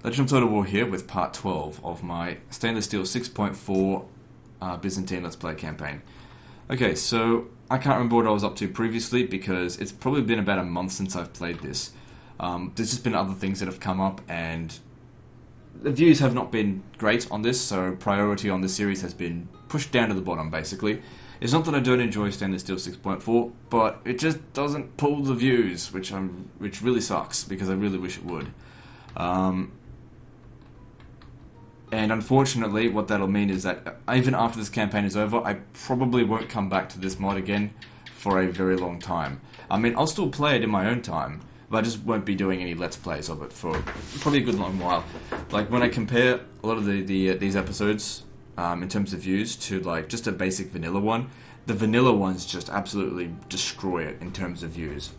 Legend of Total War here with part 12 of my Stainless Steel 6.4 Byzantine Let's Play campaign. Okay, so I can't remember what I was up to previously because it's probably been about a month since I've played this. There's just been other things that have come up and the views have not been great on this, so priority on this series has been pushed down to the bottom basically. It's not that I don't enjoy Stainless Steel 6.4, but it just doesn't pull the views, which really sucks because I really wish it would. And unfortunately, what that'll mean is that even after this campaign is over, I probably won't come back to this mod again for a very long time. I mean, I'll still play it in my own time, but I just won't be doing any Let's Plays of it for probably a good long while. Like, when I compare a lot of these episodes, in terms of views, to like just a basic vanilla one, the vanilla ones just absolutely destroy it in terms of views.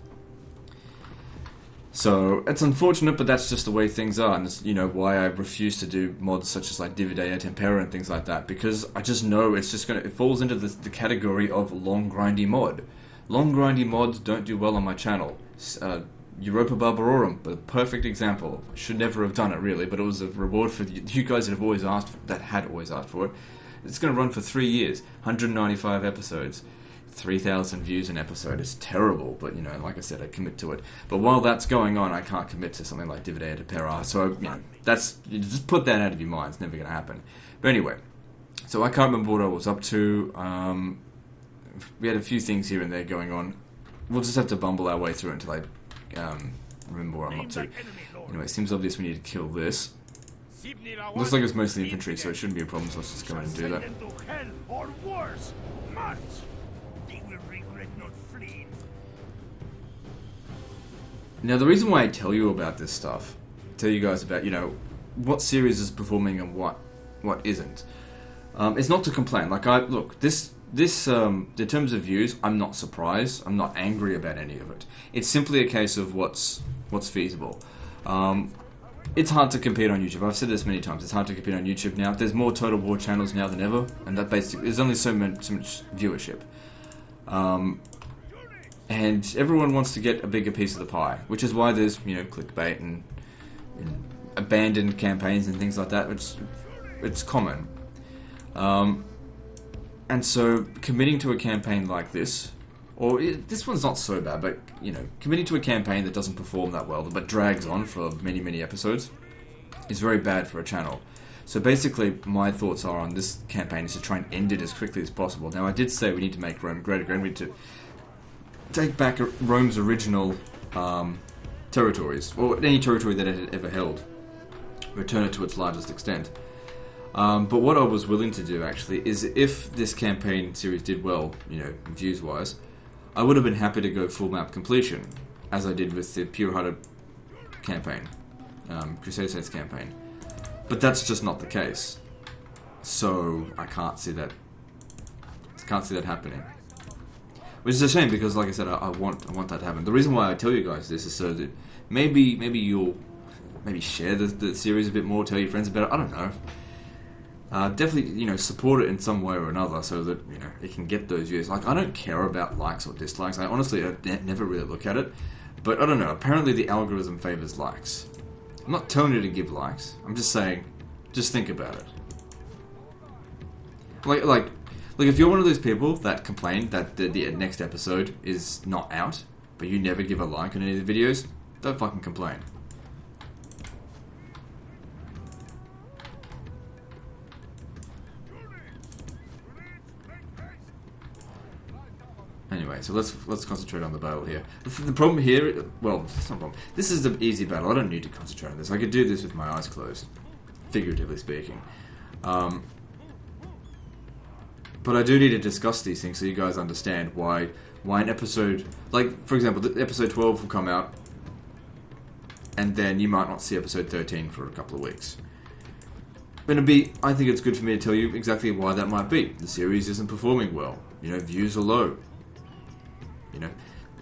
So, it's unfortunate, but that's just the way things are, and it's, you know, why I refuse to do mods such as like Dividea, Tempera, and things like that, because I just know it falls into the category of long grindy mod. Long grindy mods don't do well on my channel. Europa Barbarorum, but a perfect example. I should never have done it really, but it was a reward for you guys that had always asked for it. It's going to run for 3 years, 195 episodes. 3,000 views an episode is terrible, but you know, like I said, I commit to it. But while that's going on, I can't commit to something like Dividea Tempera, so you know, you just put that out of your mind. It's never going to happen. But anyway, so I can't remember what I was up to. We had a few things here and there going on. We'll just have to bumble our way through it until I remember what I'm up to. Anyway, it seems obvious we need to kill this. Looks like it's mostly infantry, so it shouldn't be a problem, so let's just go ahead and do that. Now, the reason why I tell you about this stuff, tell you guys about, you know, what series is performing and what isn't, it's not to complain. Like, this in terms of views, I'm not surprised. I'm not angry about any of it. It's simply a case of what's feasible. It's hard to compete on YouTube. I've said this many times. It's hard to compete on YouTube now. There's more Total War channels now than ever, and that basically there's only so much viewership. And everyone wants to get a bigger piece of the pie, which is why there's, you know, clickbait and abandoned campaigns and things like that, which it's common. And so committing to a campaign like this, this one's not so bad, but you know, committing to a campaign that doesn't perform that well, but drags on for many, many episodes, is very bad for a channel. So basically, my thoughts are on this campaign is to try and end it as quickly as possible. Now, I did say we need to make Rome great again. We need to take back Rome's original territories, or any territory that it had ever held, return it to its largest extent. But what I was willing to do, actually, is if this campaign series did well, you know, views-wise, I would have been happy to go full map completion, as I did with the Pure-Hearted campaign, Crusade Saints campaign. But that's just not the case. So I can't see that happening. Which is a shame because, like I said, I want that to happen. The reason why I tell you guys this is so that maybe you'll share the series a bit more, tell your friends about it. I don't know. Definitely, you know, support it in some way or another so that, you know, it can get those views. Like, I don't care about likes or dislikes. I honestly never really look at it. But I don't know. Apparently, the algorithm favors likes. I'm not telling you to give likes. I'm just saying, just think about it. Like, if you're one of those people that complain that the next episode is not out, but you never give a like on any of the videos, don't fucking complain. Anyway, so let's concentrate on the battle here. The problem here, well, it's not a problem. This is an easy battle. I don't need to concentrate on this. I could do this with my eyes closed, figuratively speaking. But I do need to discuss these things so you guys understand why an episode, like, for example, episode 12 will come out, and then you might not see episode 13 for a couple of weeks. But I think it's good for me to tell you exactly why that might be. The series isn't performing well. You know, views are low. You know,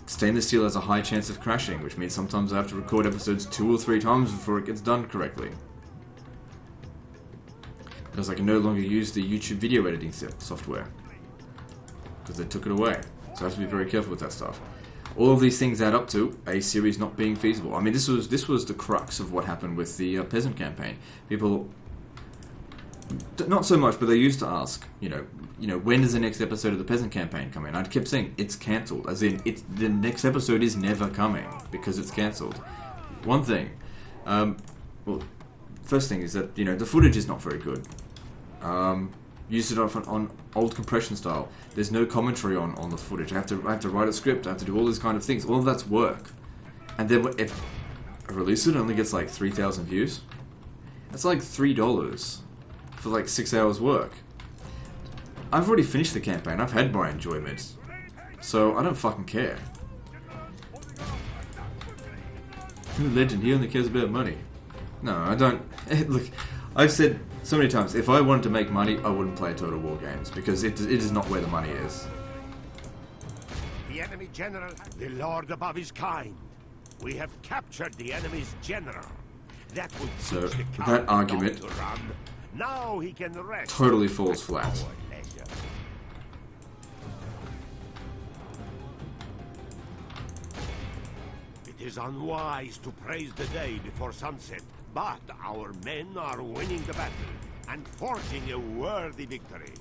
Stainless Steel has a high chance of crashing, which means sometimes I have to record episodes 2 or 3 times before it gets done correctly. Because I can no longer use the YouTube video editing software. Because they took it away. So I have to be very careful with that stuff. all of these things add up to a series not being feasible. I mean, this was the crux of what happened with the peasant campaign. People, not so much, but they used to ask, when does the next episode of the peasant campaign come in? I kept saying it's cancelled, as in the next episode is never coming because it's cancelled. One thing, first thing is that the footage is not very good. Used it on old compression style. There's no commentary on the footage. I have to write a script. I have to do all these kind of things. All of that's work. And then if I release it, only gets like 3,000 views. That's like $3 for like 6 hours work. I've already finished the campaign. I've had my enjoyment, so I don't fucking care. Legend, he only cares about money. No, I don't. Look, I've said so many times, if I wanted to make money, I wouldn't play Total War games, because it is not where the money is. The enemy general, the lord above his kind. We have captured the enemy's general. That would so teach the that count argument not to run. Now he can rest totally falls flat. our leisure. It is unwise to praise the day before sunset, but our men are winning the battle and forging a worthy victory.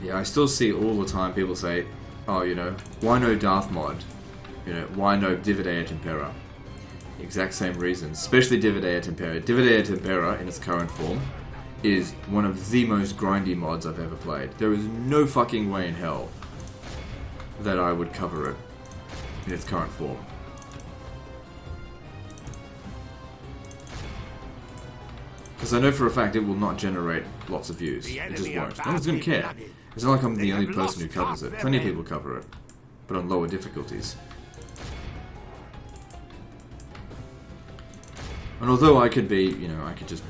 Yeah, I still see all the time people say, oh, why no Darth mod? Why no Divide et Impera? Exact same reasons, especially Divide et Impera. Divide et Impera, in its current form, is one of the most grindy mods I've ever played. There is no fucking way in hell that I would cover it in its current form. Because I know for a fact it will not generate lots of views. It just won't. No one's going to care. It's not like I'm the only person who covers it. Plenty of people cover it, but on lower difficulties. And although I could be, I could just,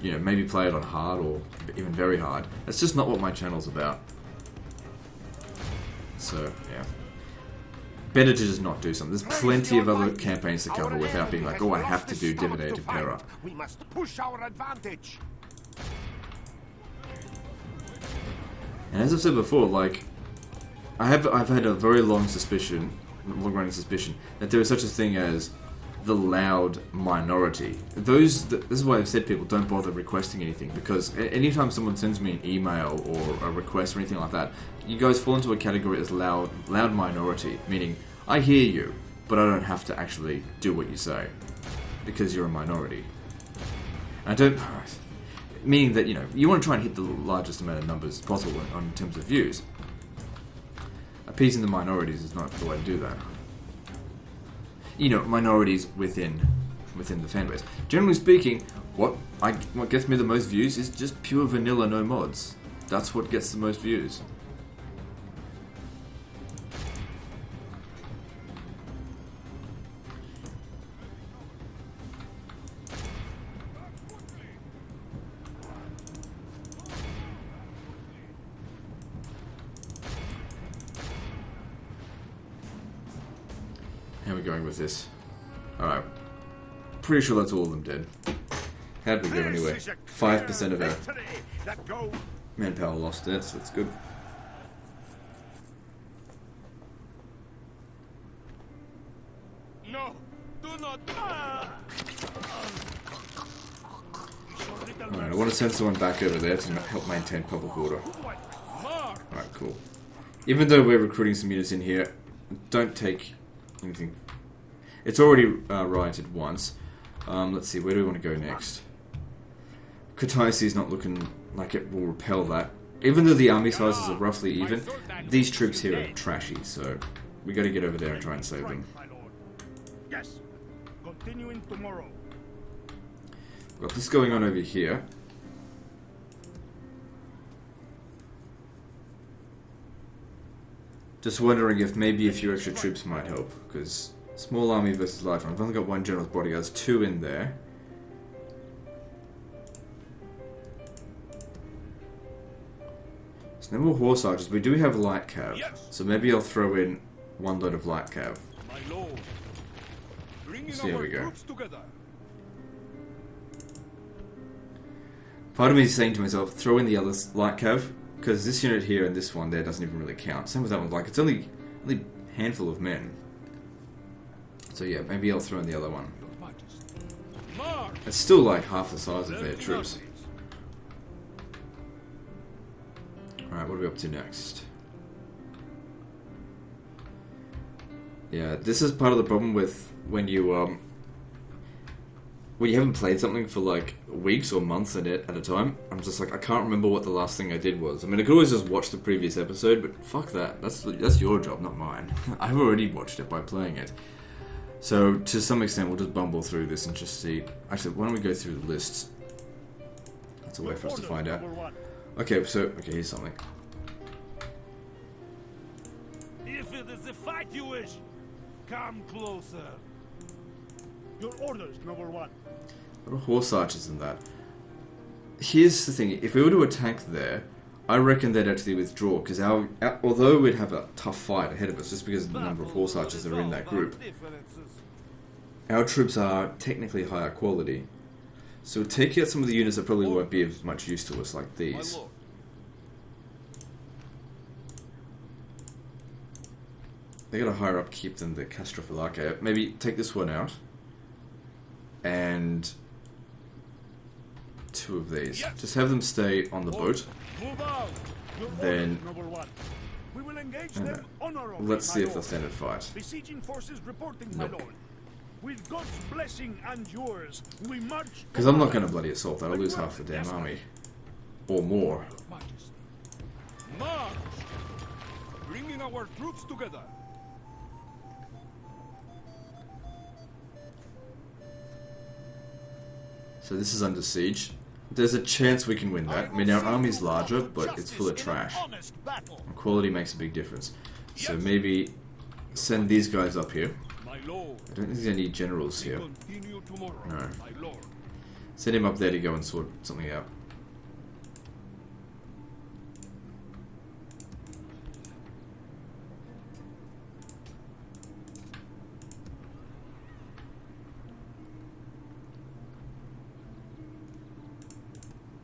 maybe play it on hard or even very hard, that's just not what my channel's about. So, yeah. Better to just not do something. There's plenty of other campaigns to cover without being like, oh, I have to do Divide et Impera. We must push our advantage. And as I've said before, I've had a very long-running suspicion that there is such a thing as the loud minority. This is why I've said people don't bother requesting anything, because anytime someone sends me an email or a request or anything like that, you guys fall into a category as loud minority, meaning I hear you, but I don't have to actually do what you say because you're a minority. Meaning that you want to try and hit the largest amount of numbers possible in terms of views. Appeasing the minorities is not the way to do that. Minorities within the fan base. Generally speaking, what gets me the most views is just pure vanilla, no mods. That's what gets the most views. How are we going with this? Alright. Pretty sure that's all of them dead. How'd we go anyway? 5% of our manpower lost there, so that's good. No, do not. Alright, I want to send someone back over there to help maintain public order. Alright, cool. Even though we're recruiting some units in here, don't take anything. It's already rioted once. Let's see, where do we want to go next? Kutaisi is not looking like it will repel that. Even though the army sizes are roughly even, these troops here are trashy, so we got to get over there and try and save them. Yes. Continuing tomorrow. Got this going on over here. Just wondering if maybe a few extra troops might help, because small army versus large one. I've only got one general's bodyguards, 2 in there. So no more horse archers. We do have light cav, so maybe I'll throw in 1 load of light cav. My lord. So here we go. Part of me is saying to myself, throw in the other light cav, Because this unit here and this one there doesn't even really count. Same with that one. Like, it's only a handful of men. So yeah, maybe I'll throw in the other one. It's still like half the size of their troops. Alright, what are we up to next? Yeah, this is part of the problem with when you haven't played something for like weeks or months at a time. I'm just like, I can't remember what the last thing I did was. I mean, I could always just watch the previous episode, but fuck that. That's your job, not mine. I've already watched it by playing it. So, to some extent, we'll just bumble through this and just see... Actually, why don't we go through the lists? That's a way for us to find out. Okay, here's something. If it is a fight you wish, come closer. Your orders, number one. What are horse archers in that? Here's the thing, if we were to attack there, I reckon they'd actually withdraw, because although we'd have a tough fight ahead of us, just because of the number of horse archers that are in that group, our troops are technically higher quality. So take out some of the units that probably won't be of much use to us, like these. They got a higher upkeep than the Castrofalaca. Maybe take this one out. And 2 of these. Just have them stay on the boat. Then let's see if they'll stand and fight. Besieging forces reporting, my lord. With God's blessing and yours, we march. Because I'm not going to bloody assault that. I'll lose half the damn army. Or more. March! Bringing our troops together. So this is under siege. There's a chance we can win that. I mean, our army's larger, but it's full of trash. And quality makes a big difference. So maybe send these guys up here. I don't think there's any generals here. No. Send him up there to go and sort something out.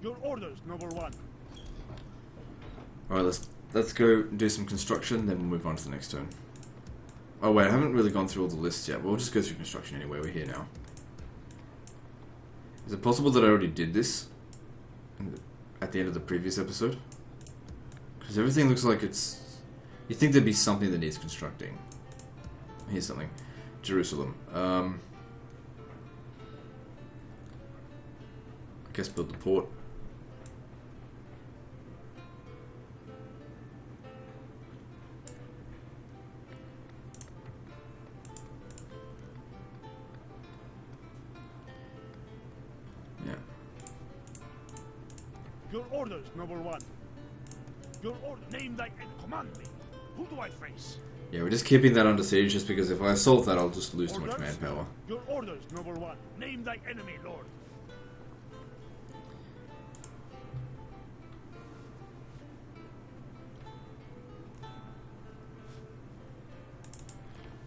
Your orders, number one. Alright, let's go do some construction, then we'll move on to the next turn. Oh wait, I haven't really gone through all the lists yet, but we'll just go through construction anyway, we're here now. Is it possible that I already did this at the end of the previous episode? Because everything looks like it's... You'd think there'd be something that needs constructing. Here's something. Jerusalem. I guess build the port. Your orders, number one. Your order, name thy and command me. Who do I face? Yeah, we're just keeping that under siege just because if I assault that, I'll just lose too much manpower. Your orders, number one. Name thy enemy, Lord.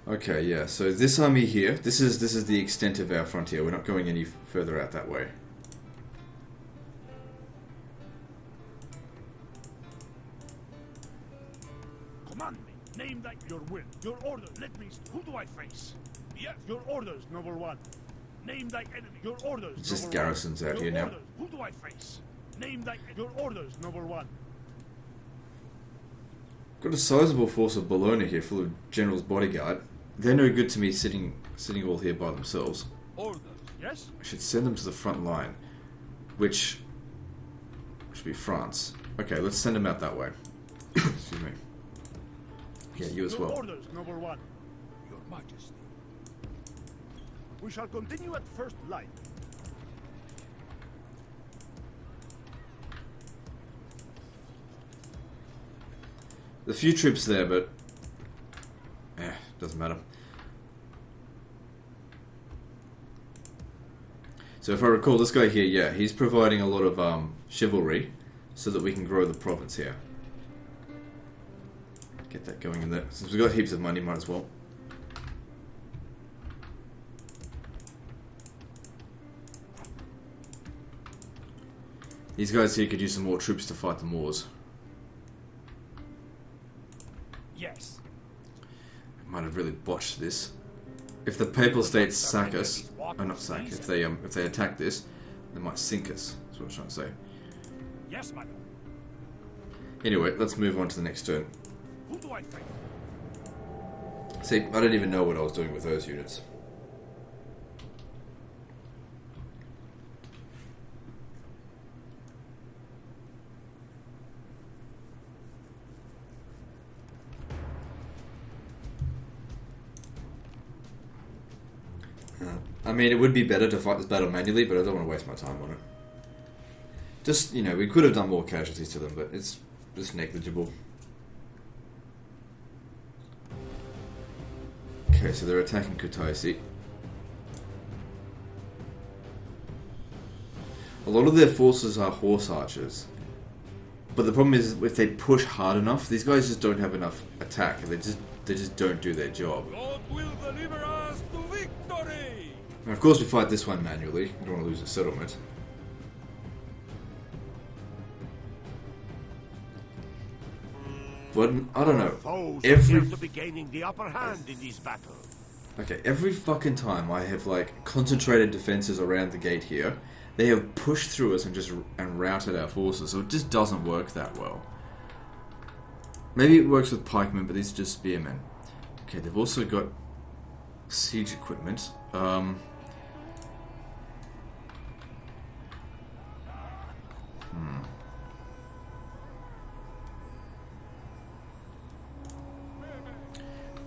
Okay, yeah, so this army here, this is the extent of our frontier. We're not going any further out that way. Command me. Name thy your will. Your order. Let me. Who do I face? Yes. Your orders, number one. Name thy enemy. Your orders. It's just garrisons out here now. Who do I face? Name thy your orders, number one. Got a sizable force of Bologna here, full of General's bodyguard. They're no good to me sitting all here by themselves. Orders. Yes. I should send them to the front line, which should be France. Okay, let's send them out that way. Excuse me. Yeah, you as well. Your orders, number one. Your Majesty. We shall continue at first light. There's a few troops there, but doesn't matter. So if I recall, this guy here, yeah, he's providing a lot of chivalry so that we can grow the province here. Get that going in there. Since we've got heaps of money, might as well. These guys here could use some more troops to fight the Moors. botch this. If the Papal States sack us, or not sack, if they attack this, they might sink us. That's what I'm trying to say. Yes, my lord. Anyway, let's move on to the next turn. Who do I fight? See, I don't even know what I was doing with those units. I mean, it would be better to fight this battle manually, but I don't want to waste my time on it. Just, you know, we could have done more casualties to them, but it's just negligible. Okay, so they're attacking Kutaisi. A lot of their forces are horse archers. But the problem is, if they push hard enough, these guys just don't have enough attack. They just don't do their job. God will deliver us to victory! And of course we fight this one manually. We don't want to lose a settlement. But I don't know. Foes Every appear to be gaining the upper hand in this battle. Okay, every fucking time I have like concentrated defenses around the gate here, they have pushed through us and routed our forces, so it just doesn't work that well. Maybe it works with pikemen, but these are just spearmen. Okay, they've also got siege equipment.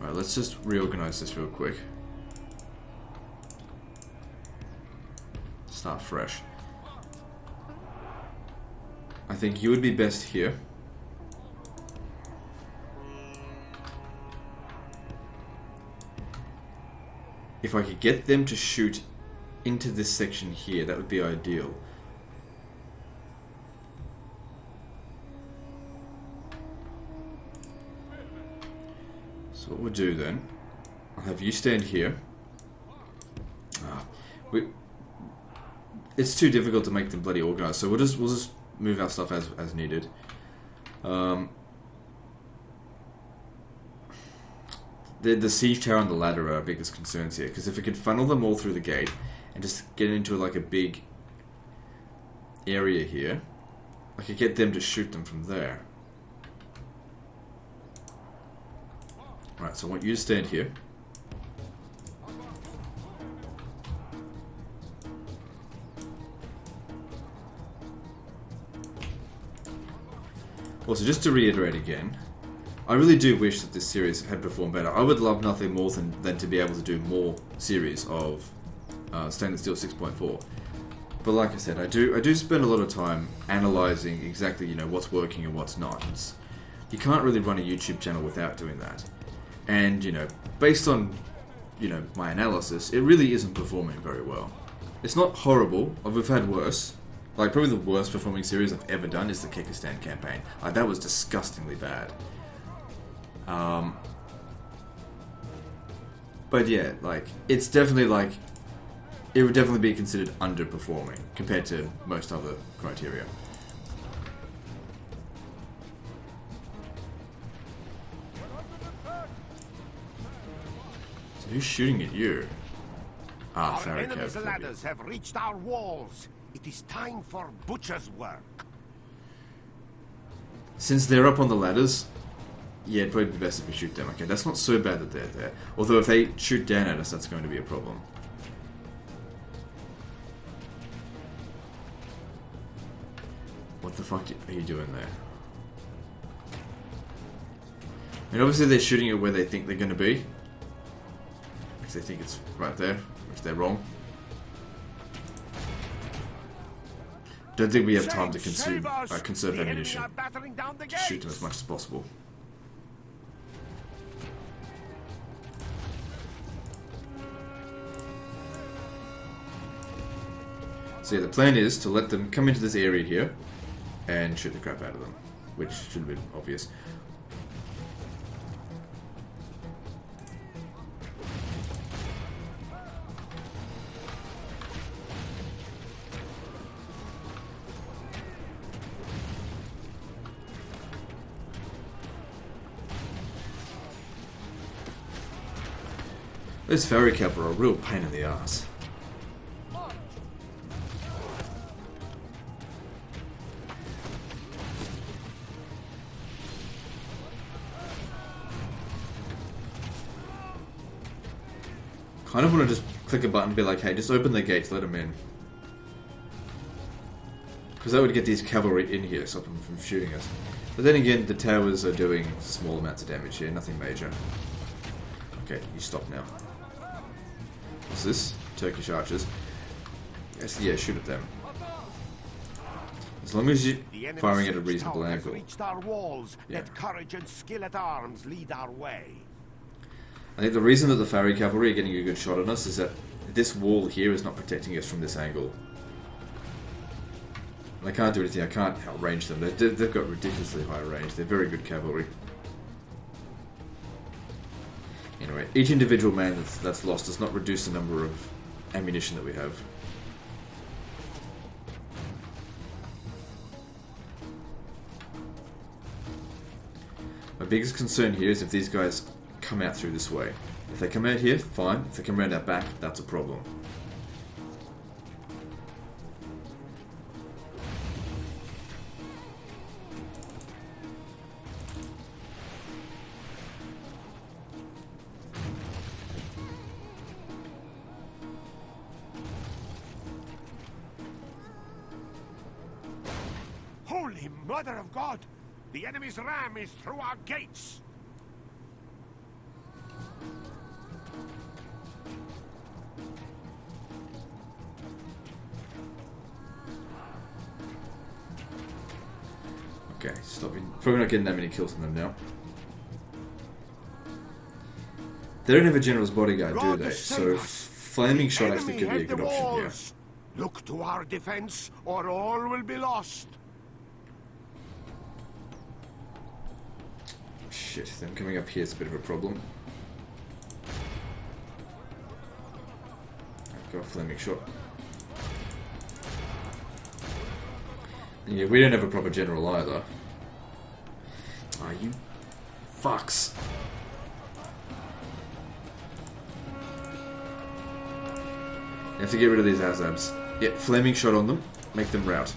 Alright, let's just reorganize this real quick. Start fresh. I think you would be best here. If I could get them to shoot into this section here, that would be ideal. So what we'll do then, I'll have you stand here. It's too difficult to make them bloody organized, so we'll just move our stuff as needed. The siege tower and the ladder are our biggest concerns here, because if we could funnel them all through the gate and just get into like a big area here, I could get them to shoot them from there. Right, so I want you to stand here. Also, just to reiterate again, I really do wish that this series had performed better. I would love nothing more than to be able to do more series of Stainless Steel 6.4. But like I said, I do spend a lot of time analysing exactly, you know, what's working and what's not. You can't really run a YouTube channel without doing that. And, you know, based on, you know, my analysis, it really isn't performing very well. It's not horrible. We've had worse. Like, probably the worst performing series I've ever done is the Kyrgyzstan campaign. That was disgustingly bad. But yeah, like, it's definitely like, it would definitely be considered underperforming compared to most other criteria. So who's shooting at you? Ah, Our enemies' ladders have reached our walls. It is time for butcher's work. Since they're up on the ladders, yeah, it'd probably be best if we shoot them. Okay, that's not so bad that they're there. Although if they shoot down at us, that's going to be a problem. What the fuck are you doing there? And obviously they're shooting at where they think they're going to be. Because they think it's right there, which they're wrong. Don't think we have time to conserve ammunition. Just shoot them as much as possible. So yeah, the plan is to let them come into this area here and shoot the crap out of them, which should have been obvious. Those ferry cavalry are a real pain in the ass. Kind of want to just click a button and be like, hey, just open the gates, let them in. Because that would get these cavalry in here, stop them from shooting us. But then again, the towers are doing small amounts of damage here, nothing major. Okay, you stop now. What's this? Turkish archers. Yes, yeah, shoot at them. As long as you're firing at a reasonable angle. Reached our walls. Yeah. Let courage and skill at arms lead our way. I think the reason that the ferry cavalry are getting a good shot on us is that this wall here is not protecting us from this angle. And I can't do anything, I can't outrange them. They've got ridiculously high range. They're very good cavalry. Anyway, each individual man that's lost does not reduce the number of ammunition that we have. My biggest concern here is if these guys come out through this way. If they come out here, fine. If they come around our back, that's a problem. Holy Mother of God! The enemy's ram is through our gates! Okay, stopping. Probably not getting that many kills on them now. They don't have a general's bodyguard, do they? So flaming shot actually could be a good option here. Look to our defense, or all will be lost. Shit, them coming up here is a bit of a problem. Go flaming shot. Yeah, we don't have a proper general either. Ah, you fucks. You have to get rid of these Azabs. Yeah, flaming shot on them. Make them rout.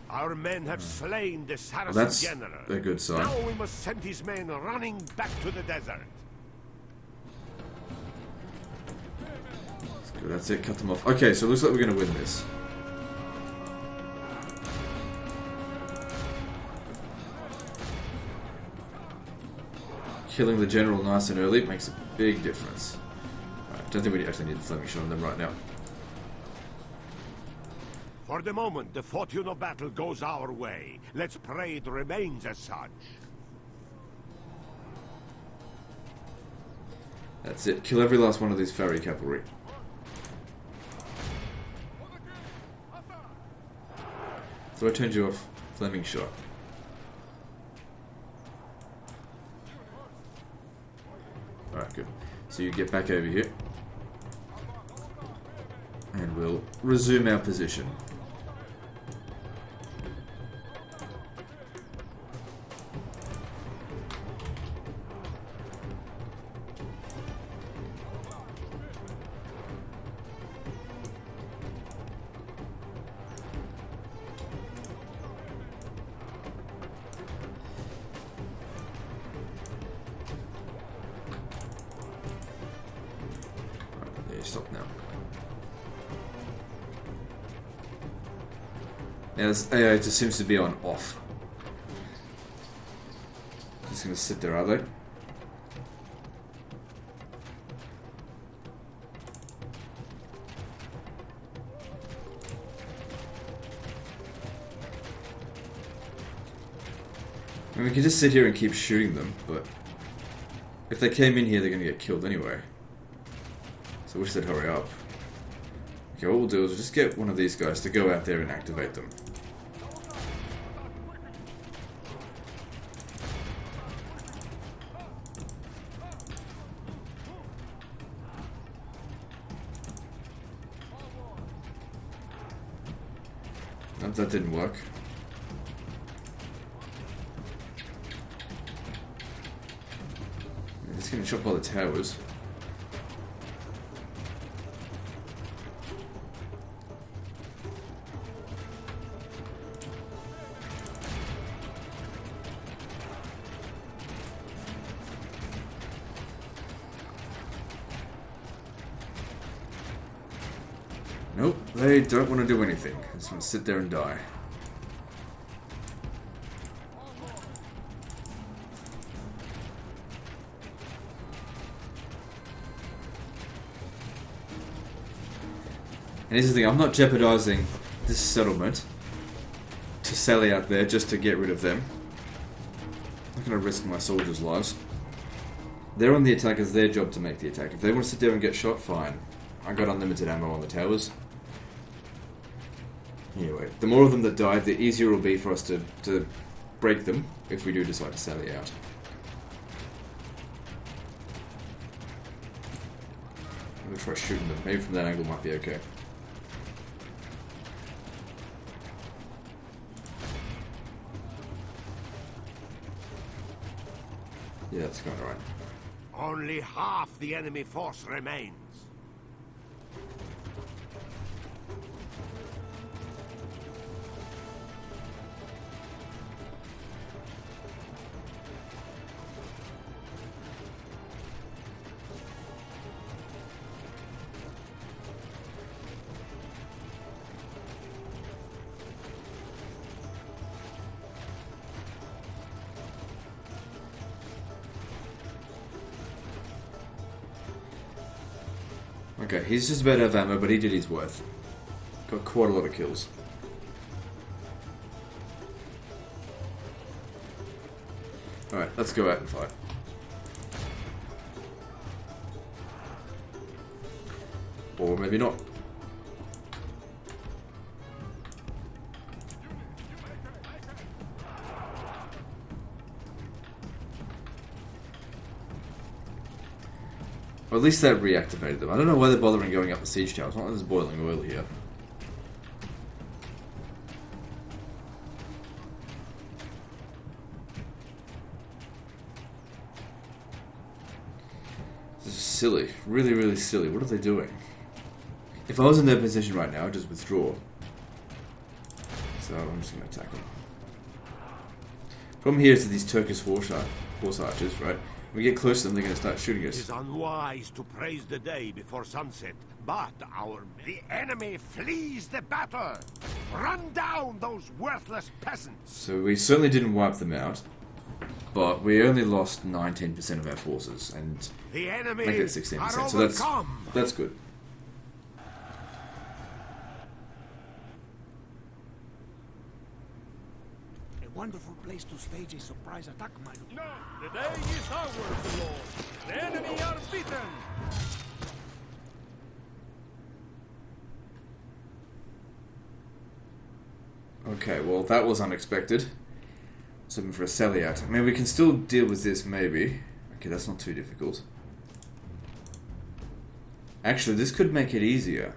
Our men have slain the Saracen That's general. a good sign. Now we must send his men running back to the desert. That's good, that's it, cut them off. Okay, so it looks like we're going to win this. Killing the general nice and early makes a big difference. Right, don't think we actually need the flaming shot on them right now. For the moment, the fortune of battle goes our way. Let's pray it remains as such. That's it. Kill every last one of these ferry cavalry. So I turned you off. Flaming shot. Alright, good. So you get back over here. And we'll resume our position. Stop now. Now this AI just seems to be on off. Just gonna sit there, are they? I mean, we can just sit here and keep shooting them, but if they came in here, they're gonna get killed anyway. So we should hurry up. Okay, what we'll do is we'll just get one of these guys to go out there and activate them. That didn't work. It's getting shot by the towers. Nope, they don't want to do anything. They just want to sit there and die. And here's the thing, I'm not jeopardizing this settlement to sally out there just to get rid of them. I'm not going to risk my soldiers' lives. They're on the attack, it's their job to make the attack. If they want to sit there and get shot, fine. I got unlimited ammo on the towers. Anyway, the more of them that die, the easier it will be for us to break them if we do decide to sally out. I'm going to try shooting them. Maybe from that angle might be okay. Yeah, that's going alright. Only half the enemy force remains. Okay, he's just about out of ammo, but he did his worth. Got quite a lot of kills. Alright, let's go out and fight. Or maybe not. Or at least that reactivated them. I don't know why they're bothering going up the siege tower. It's not like there's boiling oil here. This is silly. Really, really silly. What are they doing? If I was in their position right now, I'd just withdraw. So I'm just going to attack them. Problem here is that these Turkish horse archers, right? When we get close to them, they're going to start shooting us. It is unwise to praise the day before sunset, but the enemy flees the battle. Run down those worthless peasants. So we certainly didn't wipe them out, but we only lost 19% of our forces, and the enemy make it 16%. So that's good. Wonderful place to stage a surprise attack, my lord. No, the day is ours, Lord. The enemy are beaten. Okay, well that was unexpected. Something for a sally out. I mean, we can still deal with this, maybe. Okay, that's not too difficult. Actually, this could make it easier.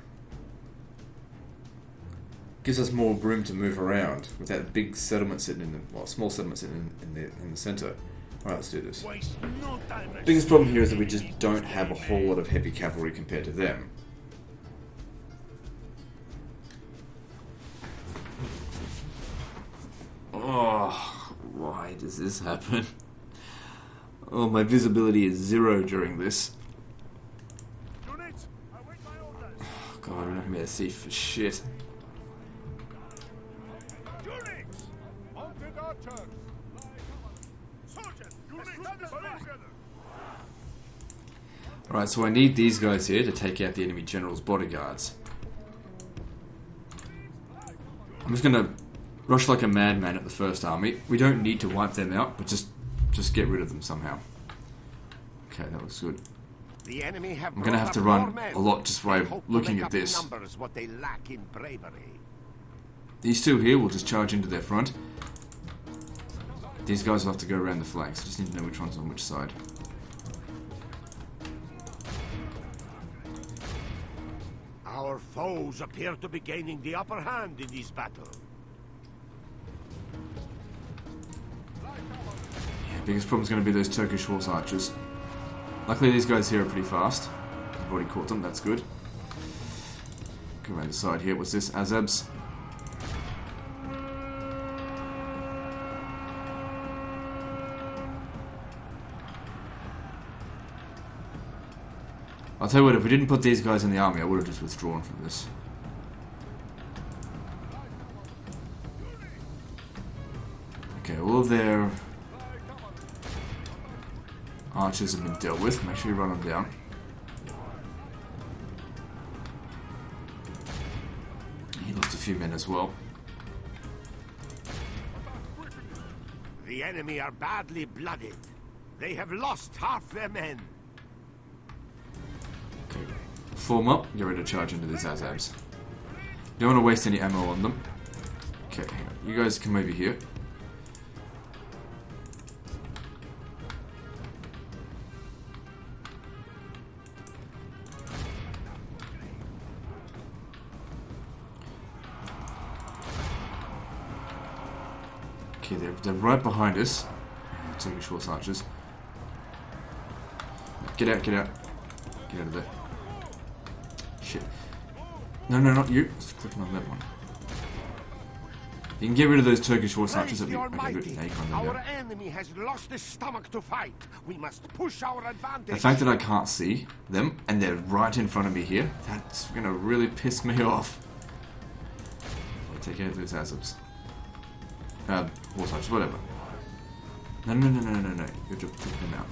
Gives us more room to move around with that big settlement sitting in the, well, small settlement sitting in the center. Alright, let's do this. Waste no time. Biggest problem here is that we just don't have a whole lot of heavy cavalry compared to them. Oh, why does this happen? Oh, my visibility is 0 during this. Units, await my orders. Oh, God, I'm not gonna be able to see for shit. Units, mounted archers. Soldiers, units, together. Alright, so I need these guys here to take out the enemy general's bodyguards. I'm just gonna rush like a madman at the first army. We don't need to wipe them out, but just get rid of them somehow. Okay, that looks good. The enemy have I'm gonna have to run a lot just by looking at this. Numbers what they lack in bravery. These two here will just charge into their front. These guys will have to go around the flanks. I just need to know which one's on which side. Our foes appear to be gaining the upper hand in this battle. Biggest problem is going to be those Turkish horse archers. Luckily these guys here are pretty fast. I've already caught them, that's good. Go around the side here. What's this? Azebs. I'll tell you what, if we didn't put these guys in the army, I would have just withdrawn from this. Okay, all of their archers have been dealt with. Make sure you run them down. He lost a few men as well. The enemy are badly blooded. They have lost half their men. Okay, form up. Get ready to charge into these Azabs. Don't want to waste any ammo on them. Okay, hang on. You guys come over here. Okay, they're right behind us. Turkish horse archers. Get out, get out. Get out of there. Shit. No, not you. Just clicking on that one. You can get rid of those Turkish horse archers. Okay, good. Now you can Our enemy has lost his stomach to fight. We must push our advantage. The fact that I can't see them and they're right in front of me here, that's gonna really piss me off. Okay, take out those Azabs. Horse archers, whatever. No. Good job taking them out.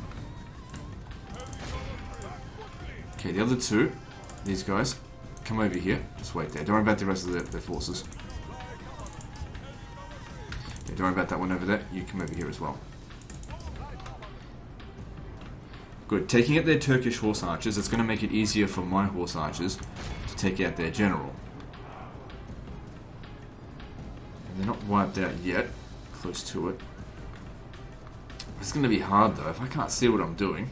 Okay, the other two, these guys, come over here. Just wait there. Don't worry about the rest of their forces. Okay, don't worry about that one over there. You come over here as well. Good. Taking out their Turkish horse archers, it's going to make it easier for my horse archers to take out their general. And they're not wiped out yet. Close to it. It's going to be hard though if I can't see what I'm doing.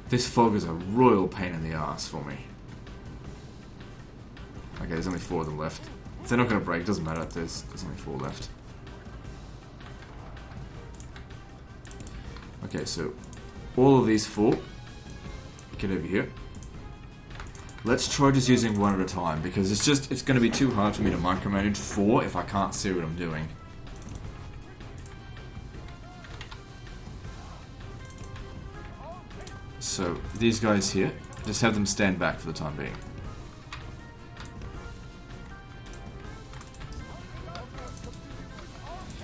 This fog is a royal pain in the ass for me. Okay, there's only 4 of them left. If they're not going to break, it doesn't matter. There's only 4 left. Okay, so all of these 4, get over here. Let's try just using one at a time because it's going to be too hard for me to micromanage 4 if I can't see what I'm doing. So these guys here, just have them stand back for the time being.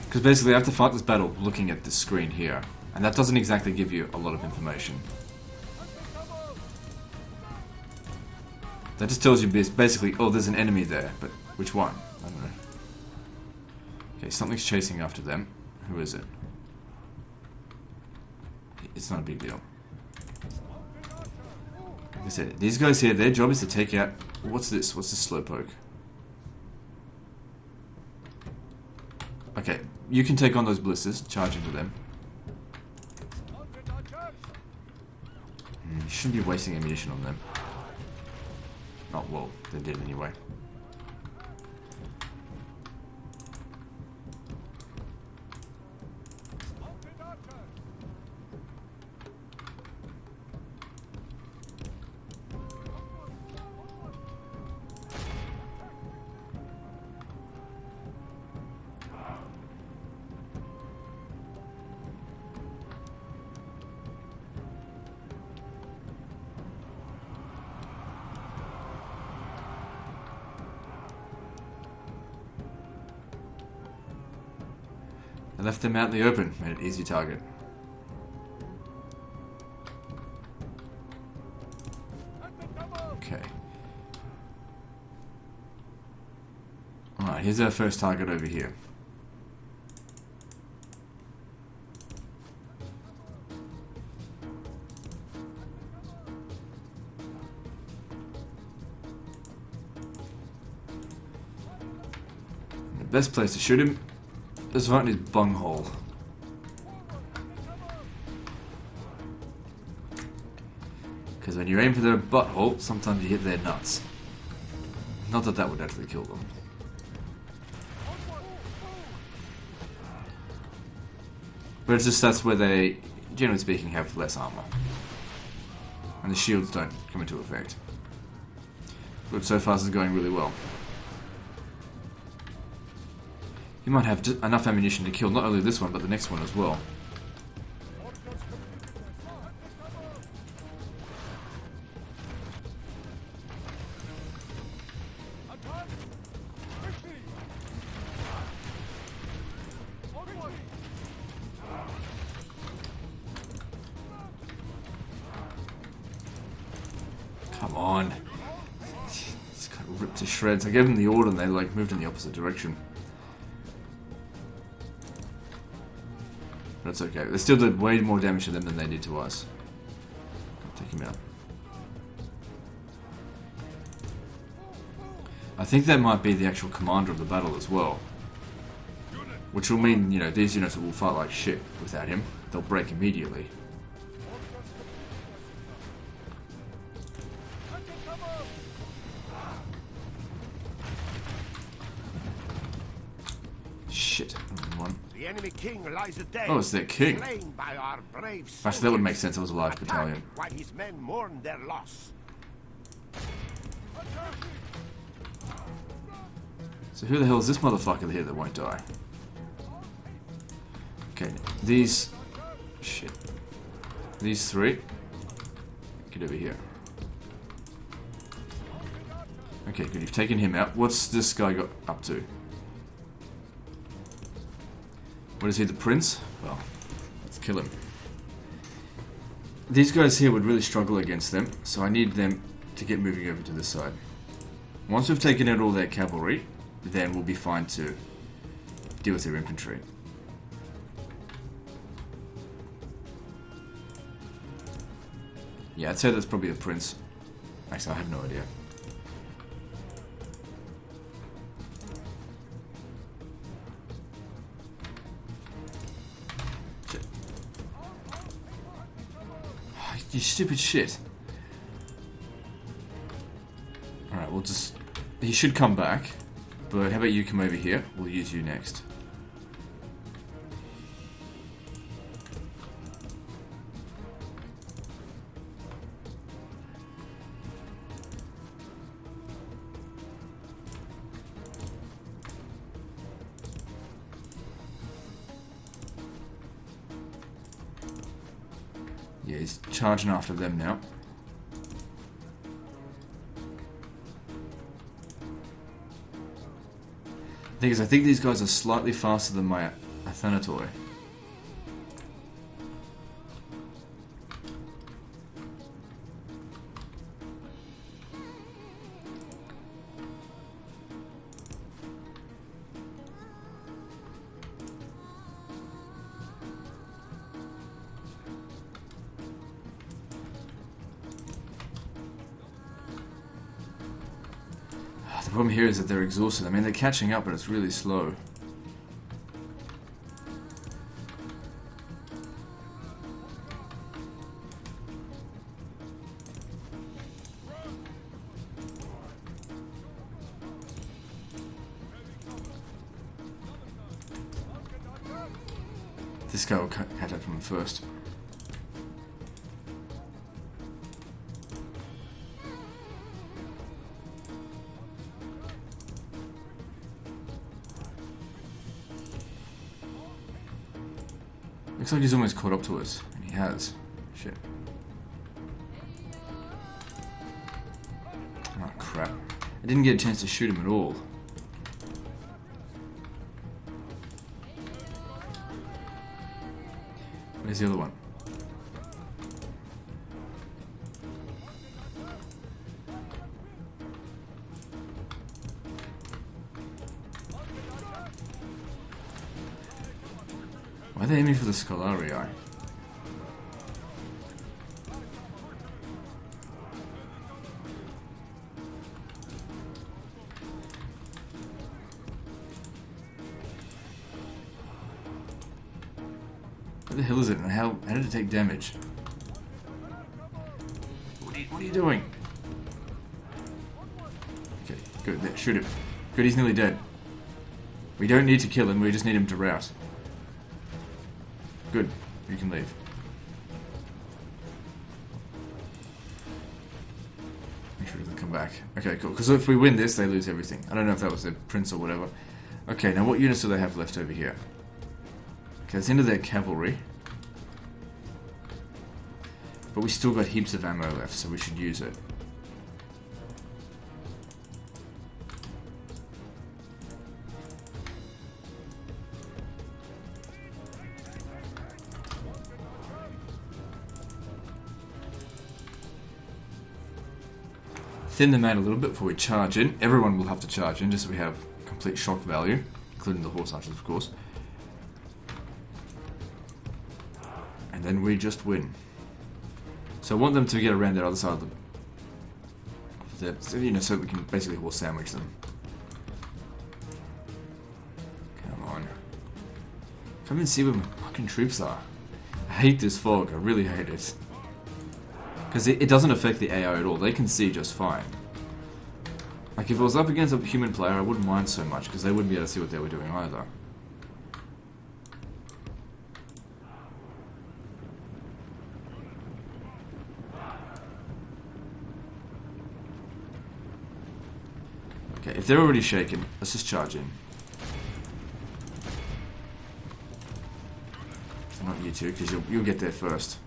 Because basically I have to fight this battle looking at this screen here, and that doesn't exactly give you a lot of information. That just tells you basically, oh, there's an enemy there, but which one? I don't know. Okay, something's chasing after them. Who is it? It's not a big deal. Like I said, these guys here, their job is to take out... What's this? What's this slowpoke? Okay, you can take on those blisters, charge into them. You shouldn't be wasting ammunition on them. Oh, well, they're dead anyway. I left them out in the open, made an easy target. Okay. Alright, here's our first target over here. And the best place to shoot him is right in his bunghole. Because when you aim for their butthole, sometimes you hit their nuts. Not that that would actually kill them. But it's just that's where they, generally speaking, have less armor. And the shields don't come into effect. But so far this is going really well. You might have enough ammunition to kill not only this one, but the next one as well. Come on. It's kind of ripped to shreds. I gave them the order and they like moved in the opposite direction. But it's okay. They still did way more damage to them than they did to us. Take him out. I think that might be the actual commander of the battle as well. Which will mean, you know, these units will fight like shit without him. They'll break immediately. Shit. One. The enemy king lies dead. Oh, it's their king. Slain by our brave soldiers. Actually, that would make sense. It was a large battalion. While his men mourn their loss. So who the hell is this motherfucker here that won't die? Okay, these... Shit. These three. Get over here. Okay, good. You've taken him out. What's this guy got up to? What is he, the prince? Well, let's kill him. These guys here would really struggle against them, so I need them to get moving over to this side. Once we've taken out all their cavalry, then we'll be fine to deal with their infantry. Yeah, I'd say that's probably the prince. Actually, I have no idea. Shit. You stupid shit. Alright, we'll just... He should come back. But how about you come over here? We'll use you next. Yeah, he's charging after them now. The thing is, I think these guys are slightly faster than my Athanatoi. The problem here is that they're exhausted. I mean, they're catching up, but it's really slow. This guy will catch up from him first. Looks like he's almost caught up to us, and he has. Shit. Oh crap. I didn't get a chance to shoot him at all. Where's the other one? Why are they aiming for the Scolarii? Where the hell is it and how did it take damage? What are you doing? Okay, good, there, shoot him. Good, he's nearly dead. We don't need to kill him, we just need him to rout. Good. You can leave. Make sure it doesn't come back. Okay, cool. Because if we win this, they lose everything. I don't know if that was their prince or whatever. Okay, now what units do they have left over here? Okay, it's into their cavalry. But we still got heaps of ammo left, so we should use it. Thin them out a little bit before we charge in. Everyone will have to charge in just so we have complete shock value, including the horse archers, of course. And then we just win. So I want them to get around that other side of the you know, so we can basically horse sandwich them. Come on. Come and see where my fucking troops are. I hate this fog, I really hate it. Because it doesn't affect the AI at all, they can see just fine. Like if I was up against a human player, I wouldn't mind so much, because they wouldn't be able to see what they were doing either. Okay, if they're already shaken, let's just charge in. Not you two, because you'll get there first.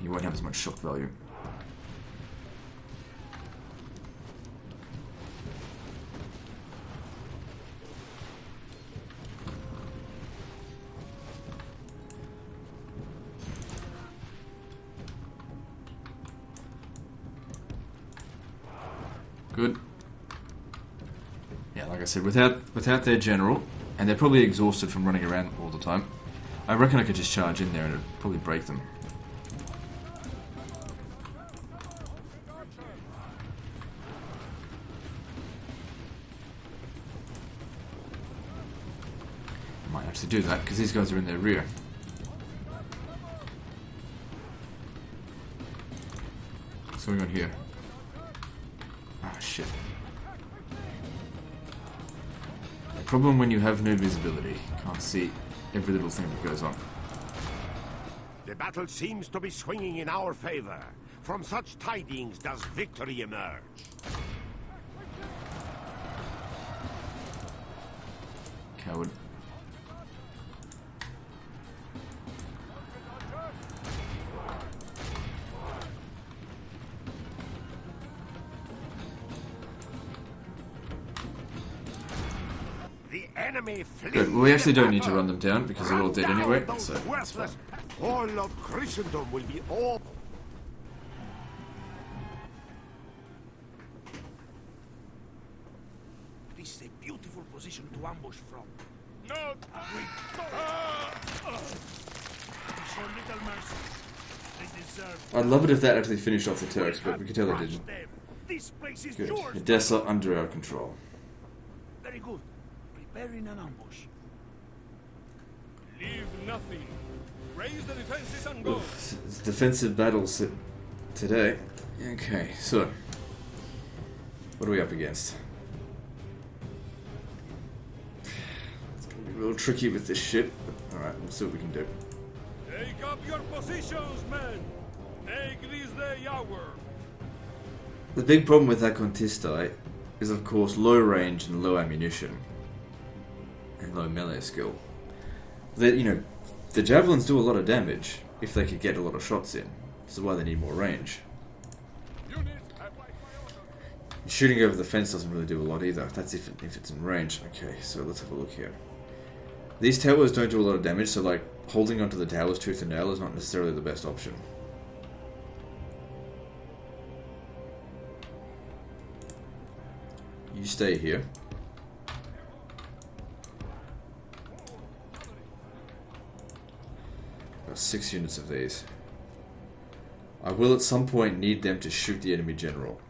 You won't have as much shock value. Good. Yeah, like I said, without their general, and they're probably exhausted from running around all the time, I reckon I could just charge in there and it'd probably break them. Might actually do that, because these guys are in their rear. What's going on here? Ah, shit. The problem when you have no visibility. Can't see every little thing that goes on. The battle seems to be swinging in our favor. From such tidings does victory emerge. Coward. The enemy flees. Good. Well, we actually don't need to battle. run them down because they're all dead anyway. Run down So those that's fine. worthless. All of Christendom will be all. This is a beautiful position to ambush from. No! Show little mercy. They deserve. I'd love it if that actually finished off the Turks, but we could tell it didn't. Them. This place is Good. yours. Edessa under our control. Very good. Preparing an ambush. Leave nothing. Raise the defenses and go. It's defensive battles today. Okay, so what are we up against? It's gonna be real tricky with this shit. But alright, we'll see what we can do. Take up your positions, men. Make this the hour. The big problem with that Contisti is of course low range and low ammunition. And low melee skill. The javelins do a lot of damage if they could get a lot of shots in. This is why they need more range. Shooting over the fence doesn't really do a lot either. That's if it's in range. Okay, so let's have a look here. These towers don't do a lot of damage, so like holding onto the towers tooth and nail is not necessarily the best option. You stay here. Got 6 units of these. I will at some point need them to shoot the enemy general.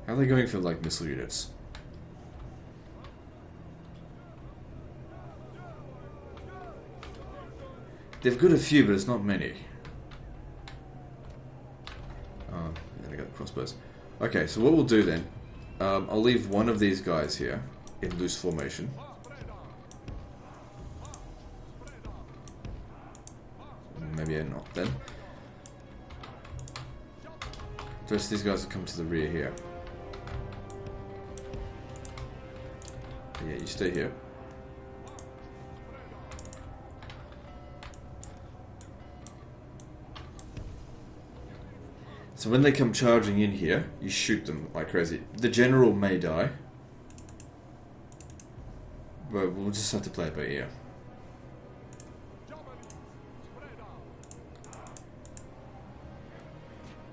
How are they going for like missile units? They've got a few, but it's not many. Oh, and they got crossbows. Okay, so what we'll do then, I'll leave one of these guys here in loose formation. First, these guys will come to the rear here. Yeah, you stay here. So when they come charging in here, you shoot them like crazy. The general may die, but we'll just have to play it by ear.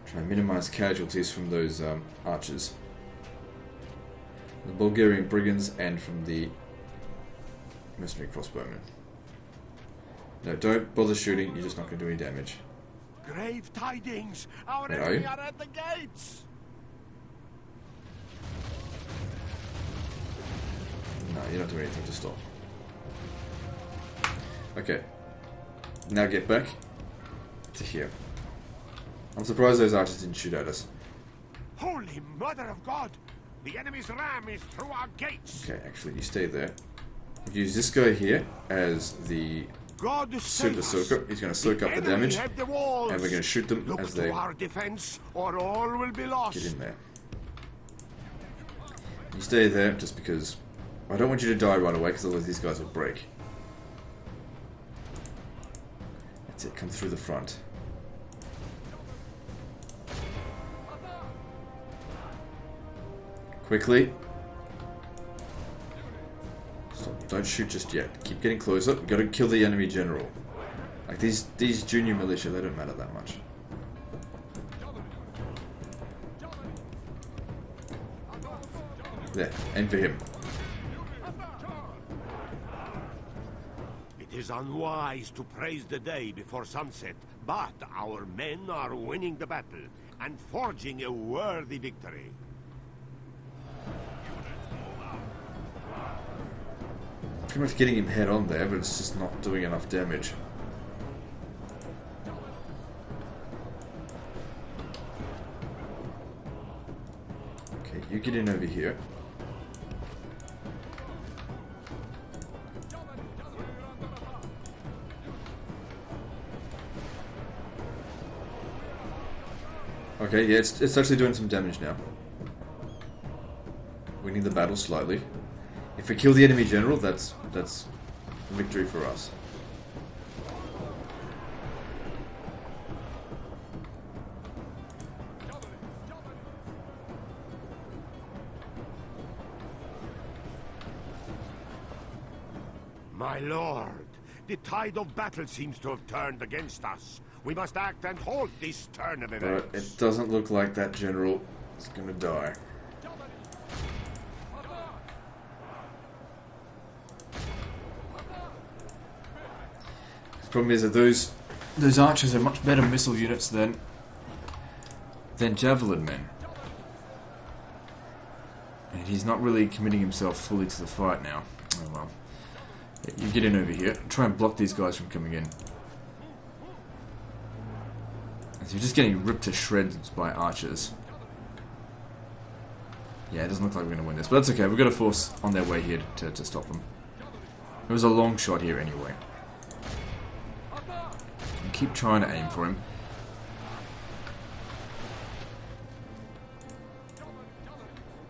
Try and minimize casualties from those archers. The Bulgarian brigands and from the mercenary crossbowmen. No, don't bother shooting, you're just not going to do any damage. Grave tidings! Our Where enemy are are at the gates! No, you're not doing anything to stop. Okay. Now get back to here. I'm surprised those archers didn't shoot at us. Holy Mother of God! The enemy's ram is through our gates! Okay, actually, you stay there. Use this guy here as the God super soaker. He's going to soak up the damage, and we're going to shoot them Look as to they our defense, or all will be lost. get in there. You stay there just because I don't want you to die right away, because otherwise these guys will break. That's it, come through the front. Quickly. Stop. Don't shoot just yet. Keep getting closer. We've got to kill the enemy general. Like these junior militia, they don't matter that much. There, aim for him. It is unwise to praise the day before sunset, but our men are winning the battle and forging a worthy victory. Pretty much getting him head on there, but it's just not doing enough damage. Okay, you get in over here. Okay, yeah, it's actually doing some damage now. Winning the battle slightly. If we kill the enemy general, that's victory for us. My lord, the tide of battle seems to have turned against us. We must act and halt this turn of events. But it doesn't look like that general is going to die. The problem is that those archers are much better missile units than javelin men. And he's not really committing himself fully to the fight now. Oh well. Yeah, you get in over here. Try and block these guys from coming in. So you're just getting ripped to shreds by archers. Yeah, it doesn't look like we're going to win this. But that's okay. We've got a force on their way here to stop them. It was a long shot here anyway. And keep trying to aim for him.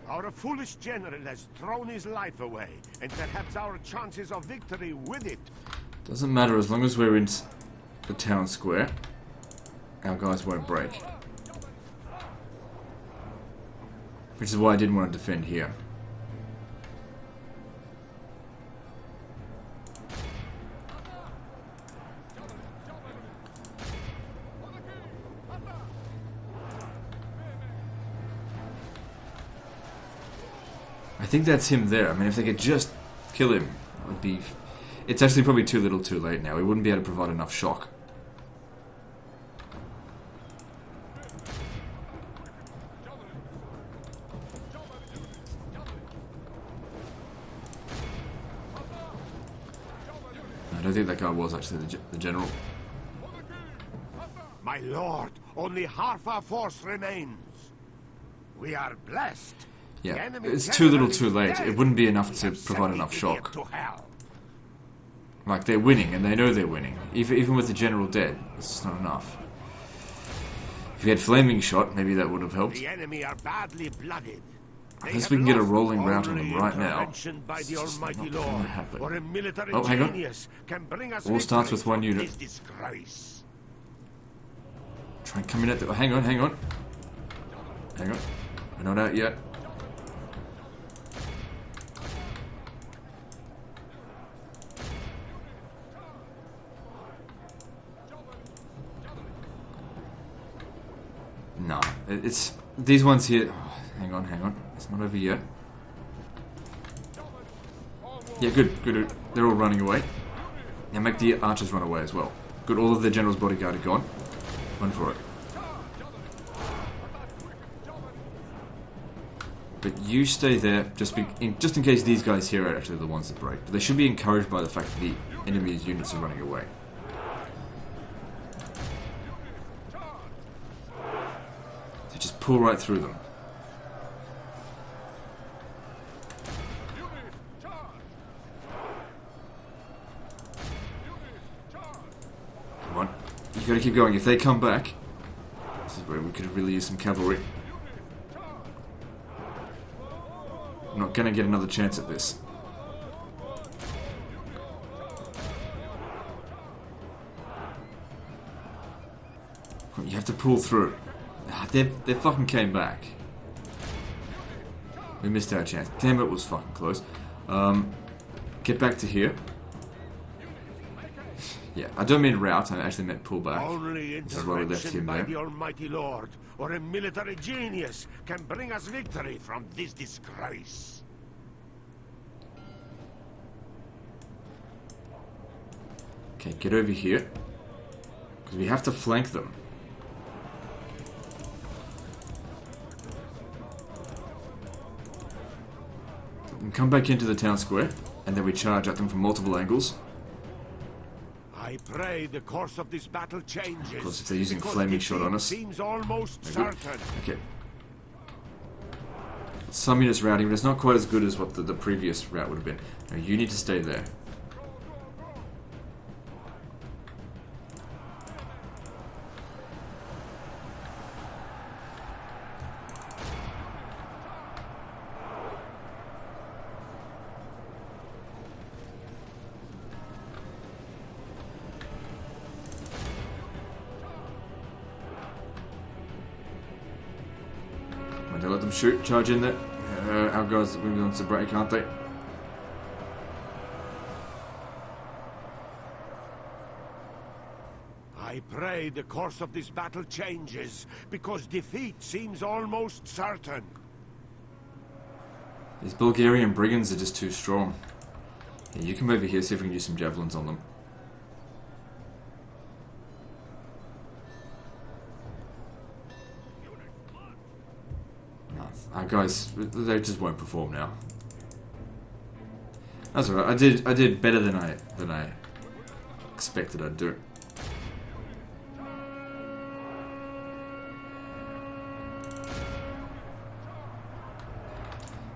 Our foolish general has thrown his life away, and perhaps our chances of victory with it. Doesn't matter as long as we're in the town square. Our guys won't break. Which is why I didn't want to defend here. I think that's him there. I mean, if they could just kill him, it would be... It's actually probably too little too late now. We wouldn't be able to provide enough shock. I don't think that guy was actually the general. My lord, only half our force remains. We are blessed. Yeah, it's too little too late. It wouldn't be enough to provide enough To shock. hell. Like, they're winning, and they know they're winning. Even with the general dead, it's just not enough. If we had flaming shot, maybe that would have helped. The enemy are badly blooded. Unless we can get a rolling rout on them right now. By the It's Almighty not gonna Lord, happen. or a military Oh, hang on. genius can bring us All starts victory with one from unit. this disgrace. Try and come in at the... Hang on. Hang on. We're not out yet. No, it's these ones here. Oh, hang on. It's not over yet. Yeah, good. They're all running away. Now make the archers run away as well. Good, all of the general's bodyguard are gone. Run for it. But you stay there, just in case these guys here are actually the ones that break. But they should be encouraged by the fact that the enemy's units are running away. So just pull right through them. Come on. You gotta keep going. If they come back, this is where we could really use some cavalry. I'm not gonna get another chance at this. You have to pull through. They fucking came back. We missed our chance. Damn, it was fucking close. Get back to here. Yeah, I don't mean rout, I actually meant pull back. Only intervention by the Almighty Lord or a military genius can bring us victory from this disgrace. Okay, get over here. Because we have to flank them. And come back into the town square, and then we charge at them from multiple angles. I pray the course of this battle changes. Of course, if they're using flaming shot on us. Seems almost certain. Okay. Some units routing, but it's not quite as good as what the previous route would have been. Now, you need to stay there. Don't let them shoot. Charge in there. Our guys are going to be on to break, aren't they? I pray the course of this battle changes, because defeat seems almost certain. These Bulgarian brigands are just too strong. Yeah, you come over here, see if we can use some javelins on them. No, our guys, they just won't perform now. That's alright. I did better than I expected I'd do.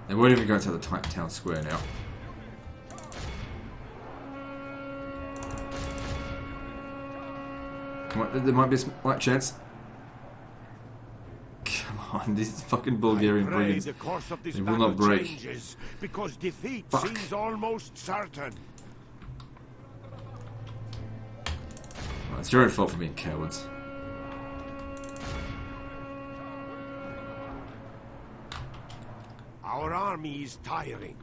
They won't even go to the town square now. Come on, there might be a slight chance. Come on, these fucking Bulgarian brigands. They will not break. Changes, because defeat Fuck. seems almost certain. Well, it's your own fault for being cowards. Our army is tiring.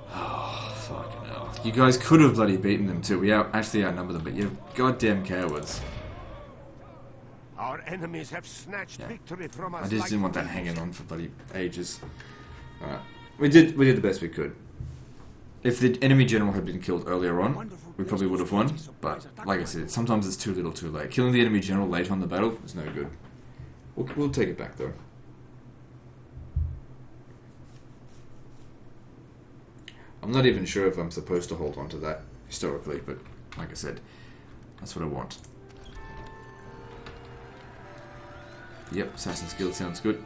Oh, fucking hell. You guys could have bloody beaten them too. We actually outnumber them, but you're goddamn cowards. Our enemies have snatched victory from us. I just like didn't want that thieves. hanging on for bloody ages. Alright. We did the best we could. If the enemy general had been killed earlier on, we probably would have won. But, like I said, sometimes it's too little too late. Killing the enemy general late on the battle is no good. We'll take it back though. I'm not even sure if I'm supposed to hold on to that historically, but like I said, that's what I want. Yep, Assassin's Guild sounds good.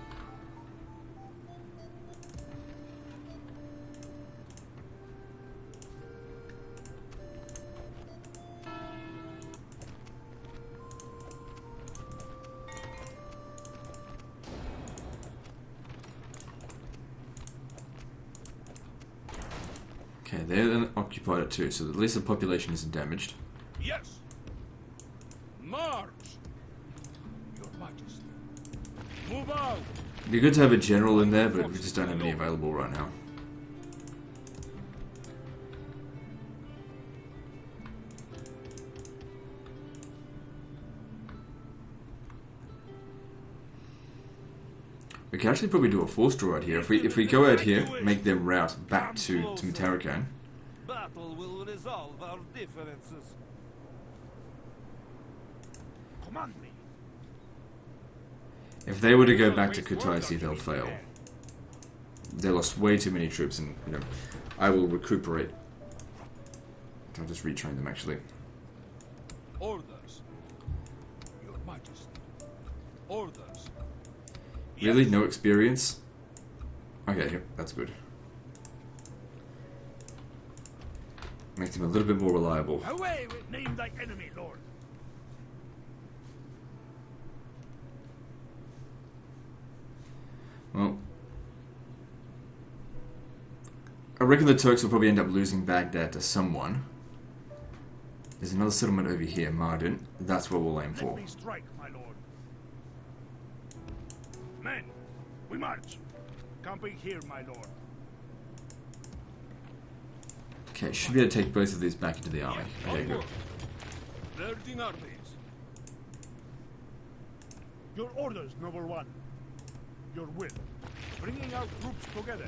Okay, they're occupied it too, so at least the population isn't damaged. Yes. March. Your Majesty. Move out. It'd be good to have a general in there, but we just don't have any available right now. We can actually probably do a force draw out here. If we go out here, make them route back to Matarakan. Battle will resolve our differences. Command me. If they were to go back to Kutaisi, they'll fail. They lost way too many troops, and you know, I will recuperate. I'll just retrain them actually. Orders. Your Majesty. Orders. Really? No experience? Okay, yep, that's good. Makes them a little bit more reliable. Away with name thy enemy, Lord. Well, I reckon the Turks will probably end up losing Baghdad to someone. There's another settlement over here, Mardin. That's what we'll aim for. Let me strike, my lord. Men, we march. Camping here, my lord. Okay, should be able to take both of these back into the army. Okay, good. Virgin armies. Your orders, noble one. Your will. Bringing our troops together.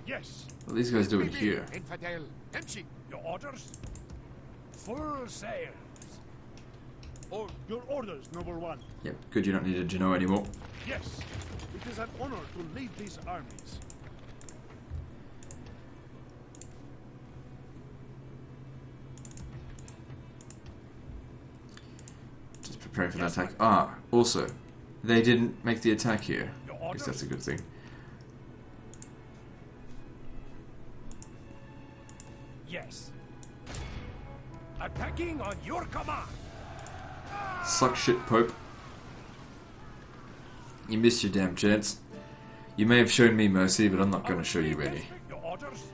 Yes. What are these guys doing here? Infidel, Emshi. Your orders? Full sails. Or your orders, noble one. Yep, good, you don't need a Genoa anymore. Yes. It is an honor to lead these armies. Just preparing for that attack. Ah, also, they didn't make the attack here. Your I guess orders? that's a good thing. Yes. Attacking on your command. Suck shit, Pope. You missed your damn chance. You may have shown me mercy, but I'm not going to show you any. Your orders?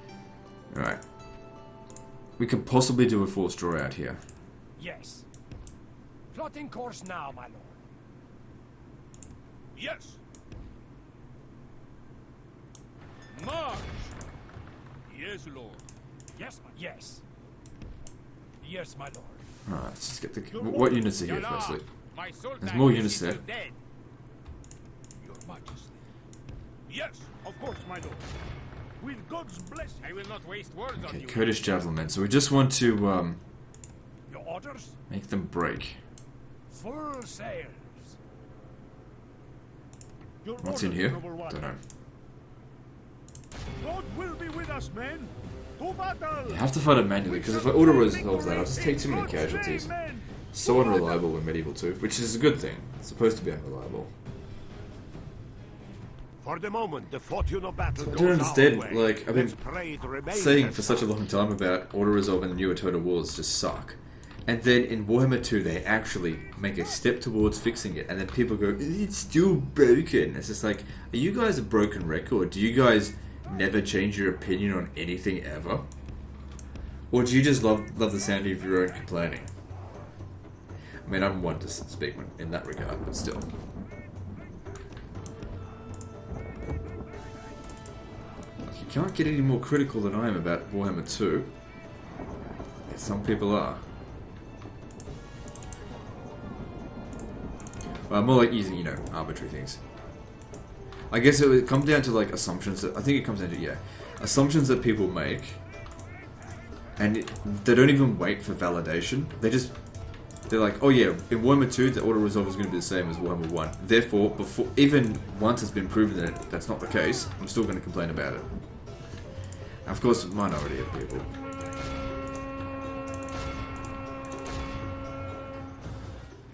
Alright. We could possibly do a force draw out here. Yes. Plotting course now, my lord. Yes. March. Yes, Lord. Yes, yes. Yes, my lord. Alright, let's just get the... What units are here, firstly? My sultan There's more is units still there. dead. Your Majesty. Yes. Of course, my lord. With God's blessing. I will not waste words on Okay, you. Kurdish javelin men. So we just want to Your orders? make them break. Full sails. Your What's in orders, here? noble one. Don't know. God will be with us, men. To battle. You have to fight it manually, because if I auto-resolve that, I'll just take too many casualties. So unreliable in Medieval 2, which is a good thing. It's supposed to be unreliable. For the moment, the fortune of battle I goes don't understand, our way. like, I've been Let's pray it remains saying as for such a long time about auto-resolve and the newer Total Wars just suck. And then in Warhammer 2, they actually make a step towards fixing it, and then people go, it's still broken. It's just like, are you guys a broken record? Do you guys never change your opinion on anything ever? Or do you just love the sound of your own complaining? I mean, I'm one to speak in that regard, but still. Like, you can't get any more critical than I am about Warhammer 2. Some people are. Well, more like using, you know, arbitrary things. I guess it would come down to, like, assumptions that... I think it comes down to, yeah, assumptions that people make. And they don't even wait for validation. They're like, oh yeah, in Warhammer 2, the auto-resolve is going to be the same as Warhammer 1. Therefore, even once it's been proven that that's not the case, I'm still going to complain about it. And of course, a minority of people.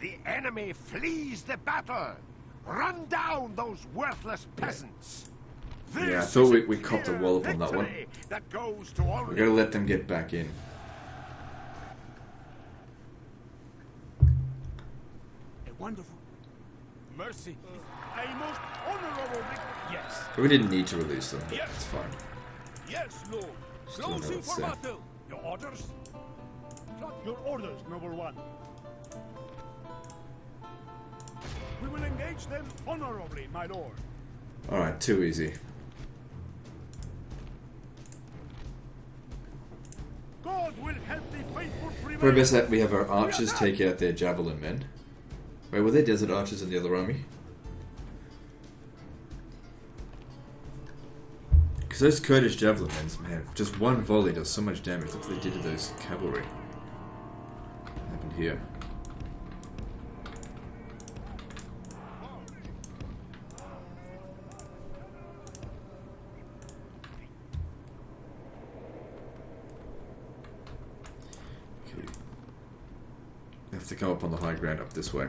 The enemy flees the battle. Run down those worthless peasants. Yeah, I thought we copped a wallop on that one. That goes to all We're going to let them get back in. A wonderful mercy. A most honorable victory. Yes. But we didn't need to release them, but Yes. it's fine. Yes, Lord. Closing for battle. Your orders? Your orders, noble one. We will engage them honorably, my lord. Alright, too easy. God will help the faithful prevail. Probably best that we have our archers take out their javelin men. Wait, were there desert archers in the other army? Because those Kurdish javelin men, man, just one volley does so much damage. Look what they did to those cavalry. What happened here? Have to come up on the high ground up this way.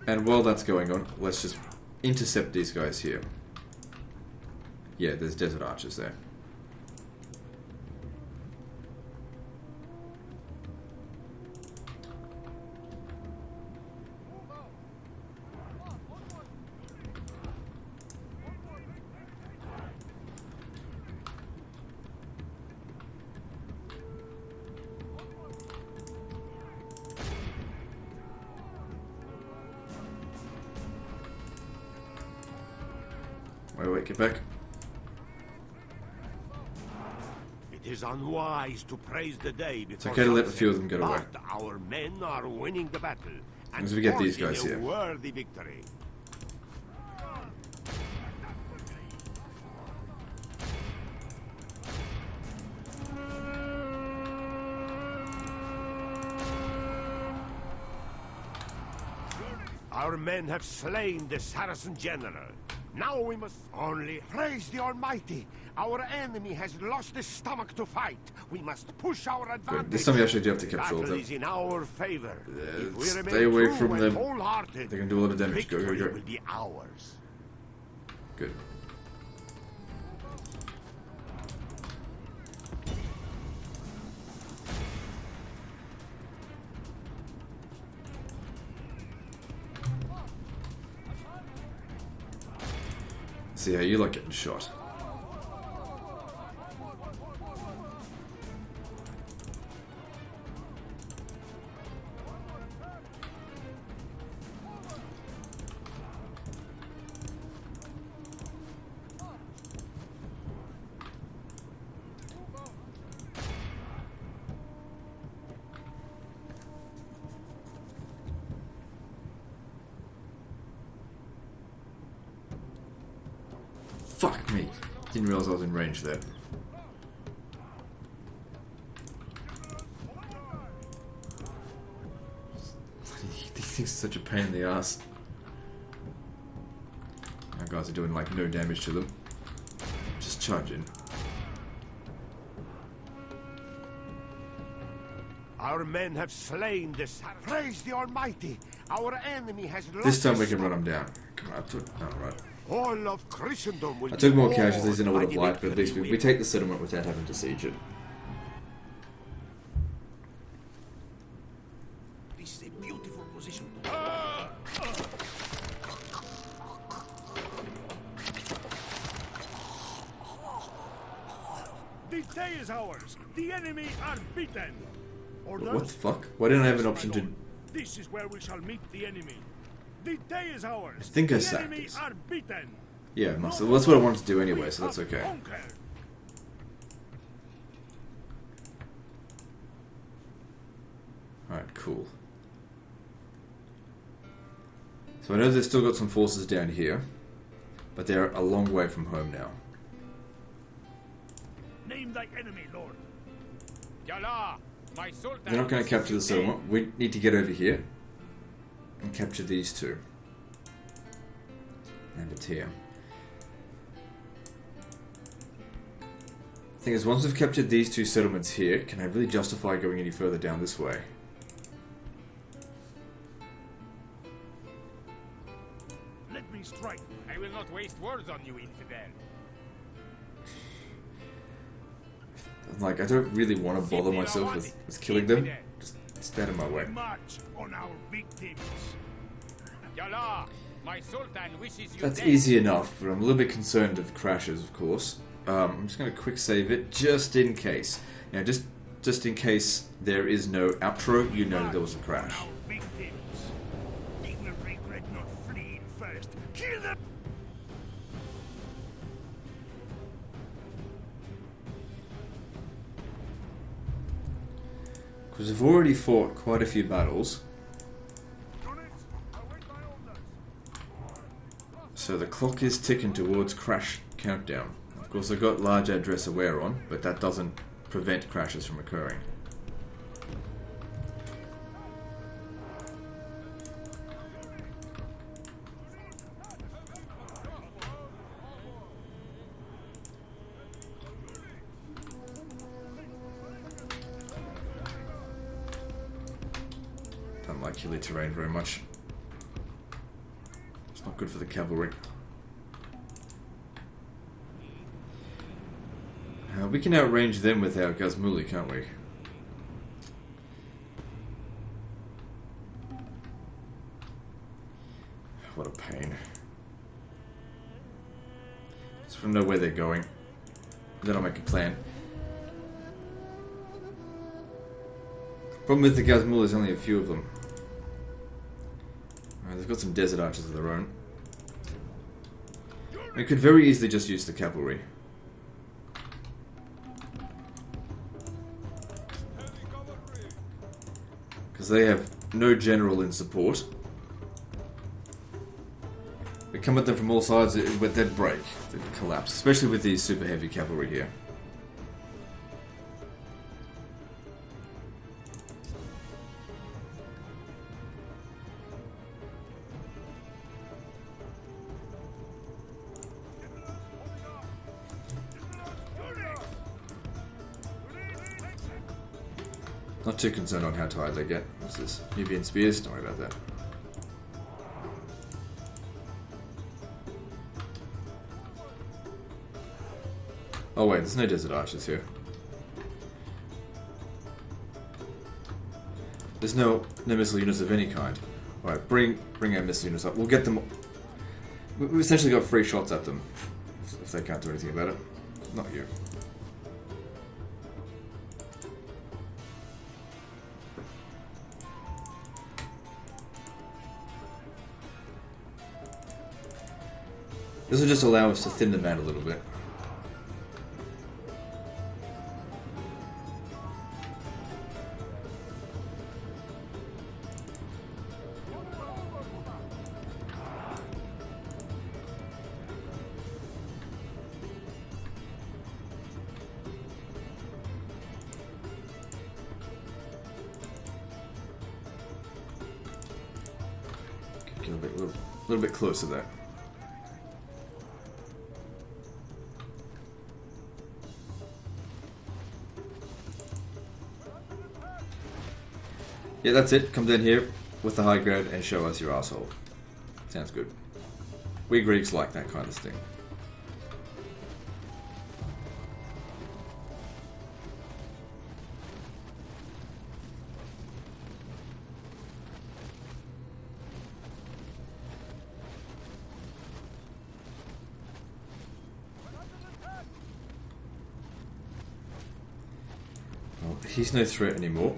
And while that's going on, let's just intercept these guys here. Yeah, there's desert archers there. Wait, get back. It is unwise to praise the day before It's okay to let a sunset, few of them get away. but our men are winning the battle. And As we get these forging guys a here. worthy victory. Our men have slain the Saracen general. Now we must only praise the Almighty. Our enemy has lost his stomach to fight. We must push our advantage. Good. This time you actually do have to capture all of Battle them. is in our favor. If we Stay remain away true from and them. wholehearted, They can do a lot of damage. Go, victory go, go. will be ours. Good. See how you like getting shot. Fuck me. Didn't realize I was in range there. These things are such a pain in the ass. Our guys are doing like no damage to them. Just charge in. Our men have slain the Saracen. Praise the Almighty. Our enemy has lost This time we his can run them down. Come on, I took... Alright. All of Christendom will I took more be casualties than I would have by the liked, but at least victory we take the settlement without having to siege it. This is a beautiful position. The day is ours. The enemy are beaten. Orders? What the fuck? Why didn't I have an option to... This is where we shall meet the enemy. The day is ours. I think I the sacked enemy this. are beaten. Yeah, it must have. Well, that's what I wanted to do anyway, so that's We have okay. conquered. Alright, cool. So I know they've still got some forces down here, but they're a long way from home now. Name thy enemy, Lord. Yalla, my sultan. They're not going to capture the settlement. We need to get over here and capture these two. And it's here. Thing is, once we've captured these two settlements here, can I really justify going any further down this way? Let me strike. I will not waste words on you, infidel. Like, I don't really want to bother myself with killing them. Just stand in my way. March on our victims. Yalla, my sultan wishes you That's dead. easy enough, but I'm a little bit concerned of crashes, of course. I'm just going to quick save it, just in case. Now, just in case there is no outro, you know there was a crash. Our victims. They will regret not fleeing first. Kill them! Because we've already fought quite a few battles. So the clock is ticking towards crash countdown. Of course, I've got large address aware on, but that doesn't prevent crashes from occurring. Don't like hilly terrain very much. It's not good for the cavalry. We can outrange them with our Gazmuli, can't we? What a pain. Just want to know where they're going. Then I'll make a plan. Problem with the Gazmul is only a few of them. They've got some desert archers of their own. We could very easily just use the cavalry. Because they have no general in support. We come at them from all sides, they'd break, they'd collapse. Especially with these super heavy cavalry here. Not too concerned on how tired they get. What's this? Nubian spears? Don't worry about that. Oh wait, there's no desert archers here. There's no missile units of any kind. Alright, bring our missile units up. We'll get them... We've essentially got free shots at them. If they can't do anything about it. Not you. This will just allow us to thin them out a little bit. Get a little bit closer there. Yeah, that's it. Come down here with the high ground and show us your asshole. Sounds good. We Greeks like that kind of thing. Well, he's no threat anymore.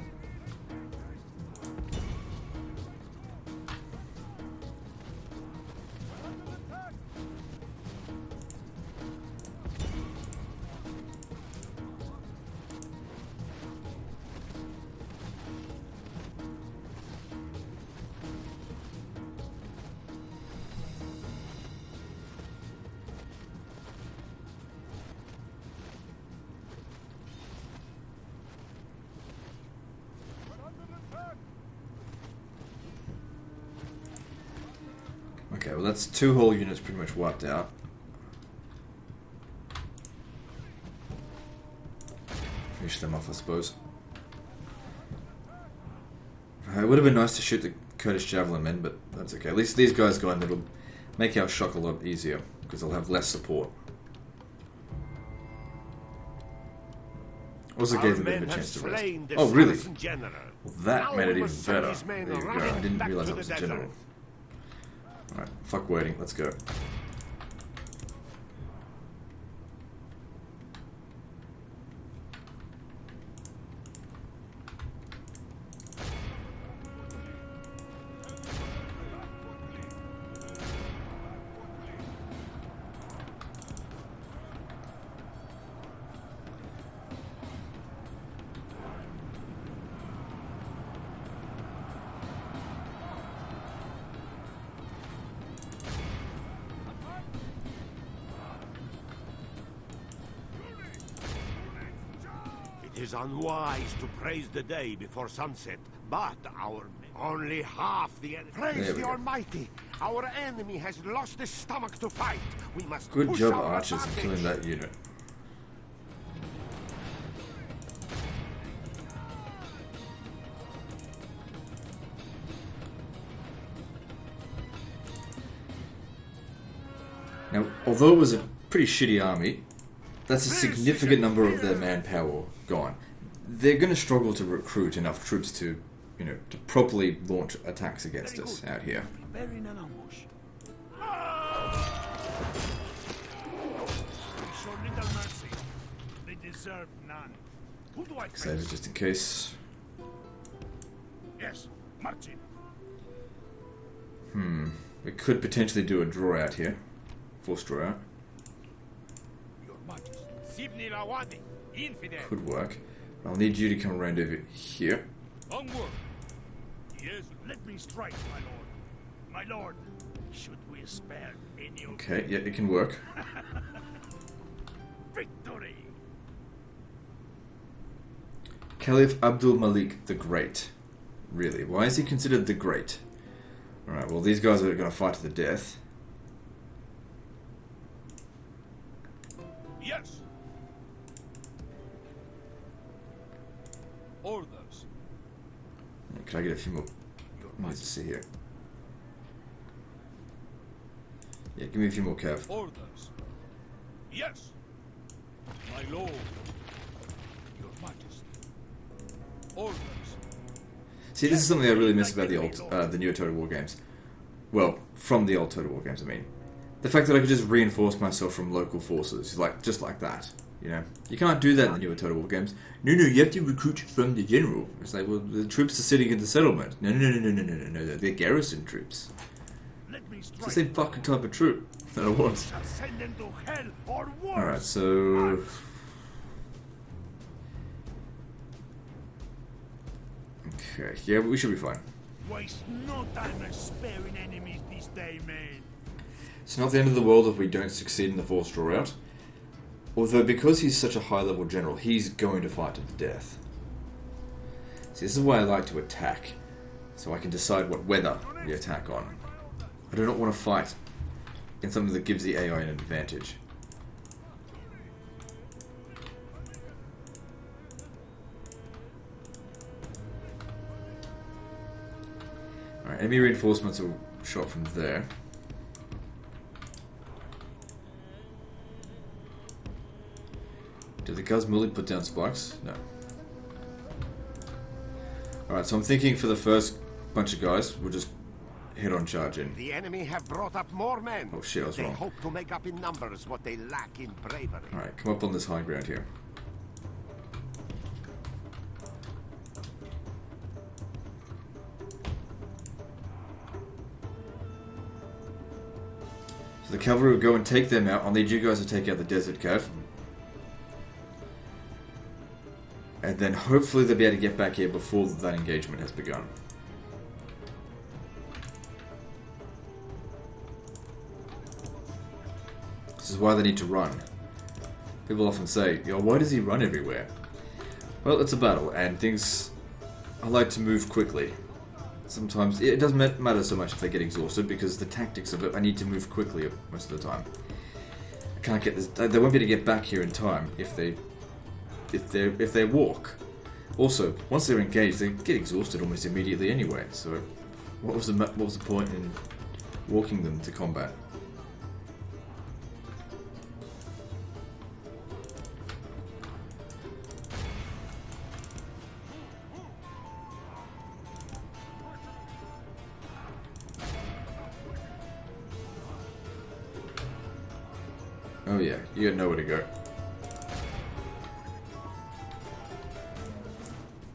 Okay, well that's two whole units pretty much wiped out. Finish them off, I suppose. It would have been nice to shoot the Kurdish javelin men, but that's okay. At least these guys go in, it'll make our shock a lot easier, because they'll have less support. Also gave them a bit of a chance to rest. Oh, really? Well, that made it even better. There you go. I didn't realize that was a general. Alright, fuck waiting. Let's go. is unwise to praise the day before sunset, but our only half the enemy. Praise the Almighty! Our enemy has lost his stomach to fight. We must Good push job, our archers, in advantage. killing that unit. Now, although it was a pretty shitty army, that's a significant number of their manpower gone. They're going to struggle to recruit enough troops to, you know, to properly launch attacks against us out here. Preparing an ambush. Show little mercy. They deserve none. Who do I Save it face? just in case. Yes, marching. We could potentially do a draw out here. Forced draw out. Your Majesty. Infidel. Could work. I'll need you to come around over here. Onward! Yes, let me strike, my lord. My lord, should we spare any of Okay, yeah, it can work. victory? Caliph Abdul Malik the Great. Really? Why is he considered the Great? Alright, well, these guys are going to fight to the death. Yes. Orders. Can I get a few more? Let's see here. Yeah, give me a few more cav. Orders. Yes. My lord. Your Majesty. Orders. See, this is something I really miss about the newer Total War games. Well, from the old Total War games, I mean. The fact that I could just reinforce myself from local forces, just like that. You know, you can't do that in the newer Total War games. No, you have to recruit from the general. It's like, well, the troops are sitting in the settlement. No, they're garrison troops. Let me It's strike. the same fucking type of troop that I want. Shall send them to hell or worse. Alright, so... Okay, yeah, we should be fine. Waste no time sparing enemies this day, man. It's not the end of the world if we don't succeed in the forced draw out. Although, because he's such a high-level general, he's going to fight to the death. See, this is why I like to attack. So I can decide what weather we attack on. I do not want to fight in something that gives the AI an advantage. Alright, enemy reinforcements are shot from there. Did the Guzmuli put down spikes? No. Alright, so I'm thinking for the first bunch of guys, we'll just head on charge in. The enemy have brought up more men. Oh shit, I was They wrong. hope to make up in numbers what they lack in bravery. Alright, come up on this high ground here. So the cavalry will go and take them out. I'll need you guys to take out the desert cav. And then hopefully they'll be able to get back here before that engagement has begun. This is why they need to run. People often say, yo, why does he run everywhere? Well, it's a battle, and things... I like to move quickly. Sometimes, it doesn't matter so much if they get exhausted, because the tactics of it, I need to move quickly most of the time. I can't get this... They won't be able to get back here in time if they walk. Also, once they're engaged, they get exhausted almost immediately anyway, so what was the point in walking them to combat? Oh yeah, you got nowhere to go.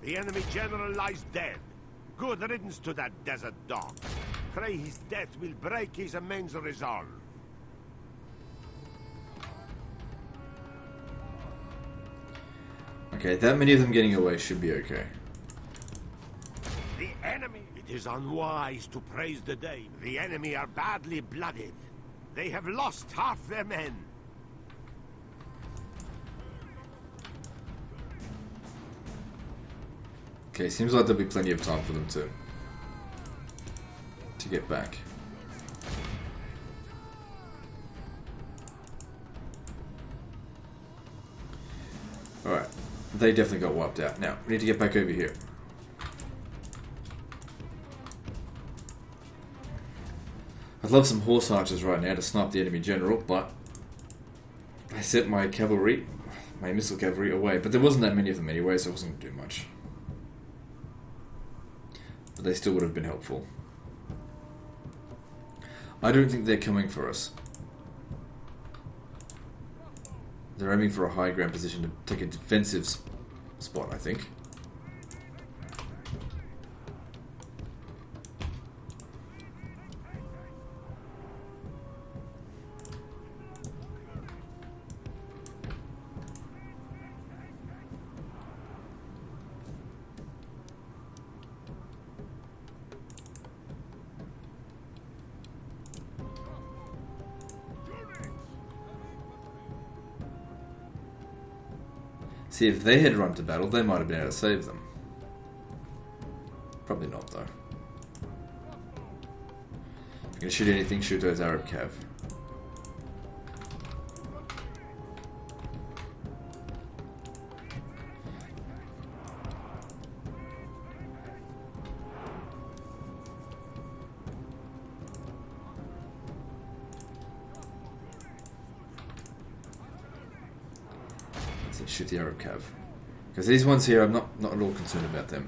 The enemy general lies dead. Good riddance to that desert dog. Pray his death will break his immense resolve. Okay, that many of them getting away should be okay. The enemy! It is unwise to praise the day. The enemy are badly blooded. They have lost half their men. Okay, seems like there'll be plenty of time for them to get back. Alright, they definitely got wiped out. Now, we need to get back over here. I'd love some horse archers right now to snipe the enemy general, but I sent my cavalry, my missile cavalry, away. But there wasn't that many of them anyway, so it wasn't going to do much. But they still would have been helpful. I don't think they're coming for us. They're aiming for a high ground position to take a defensive spot, I think. See, if they had run to battle, they might have been able to save them. Probably not, though. If you're going to shoot anything, shoot those Arab cav. Shoot the Arab cav. Because these ones here, I'm not at all concerned about them.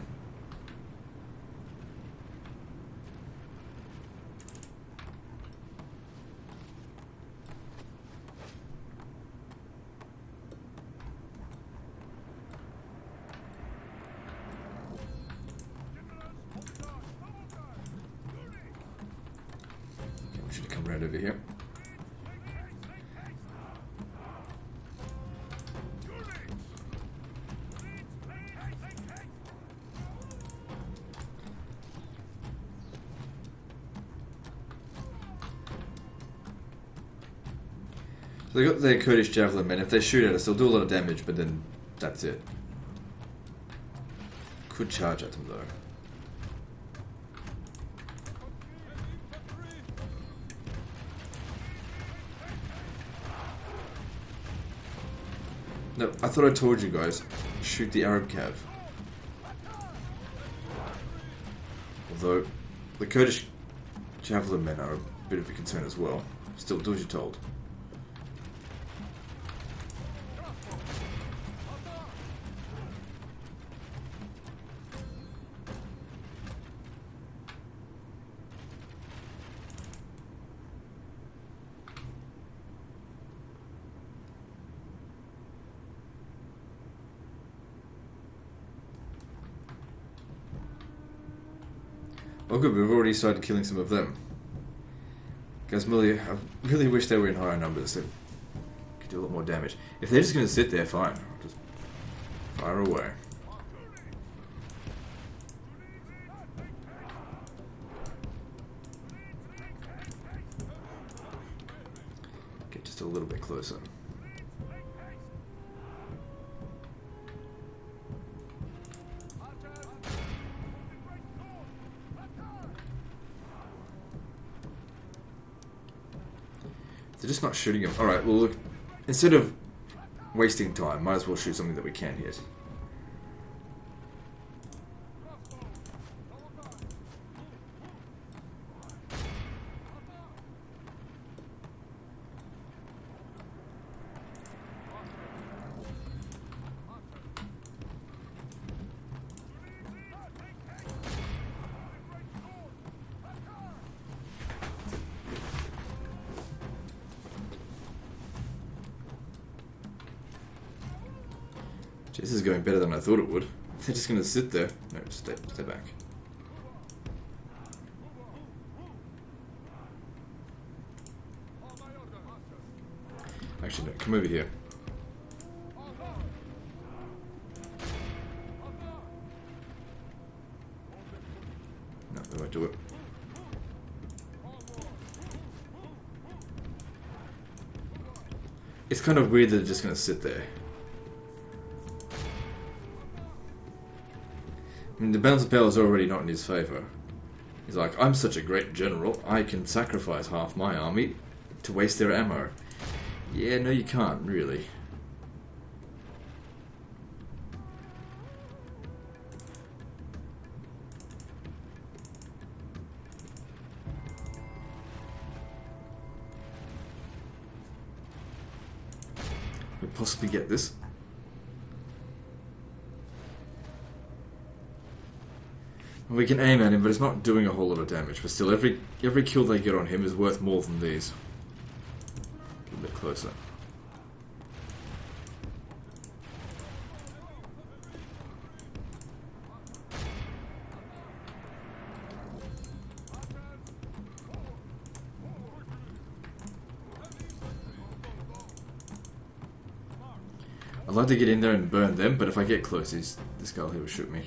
Okay, we should come right over here. They got their Kurdish javelin men. If they shoot at us, they'll do a lot of damage, but then that's it. Could charge at them though. No, I thought I told you guys. Shoot the Arab cav. Although, the Kurdish javelin men are a bit of a concern as well. Still, do as you're told. Oh good, we've already started killing some of them. Guys, I really wish they were in higher numbers. They could do a lot more damage. If they're just going to sit there, fine. I'll just fire away. Get just a little bit closer. They're just not shooting him. Alright, well look, instead of wasting time, might as well shoot something that we can hit. This is going better than I thought it would. They're just going to sit there. No, stay back. Actually, no, come over here. No, they won't do it. It's kind of weird that they're just going to sit there. I mean, the balance of power is already not in his favour. He's like, I'm such a great general, I can sacrifice half my army to waste their ammo. Yeah, no you can't, really. Could possibly get this. We can aim at him, but it's not doing a whole lot of damage. But still, every kill they get on him is worth more than these. Get a bit closer. I'd like to get in there and burn them, but if I get close, this guy here will shoot me.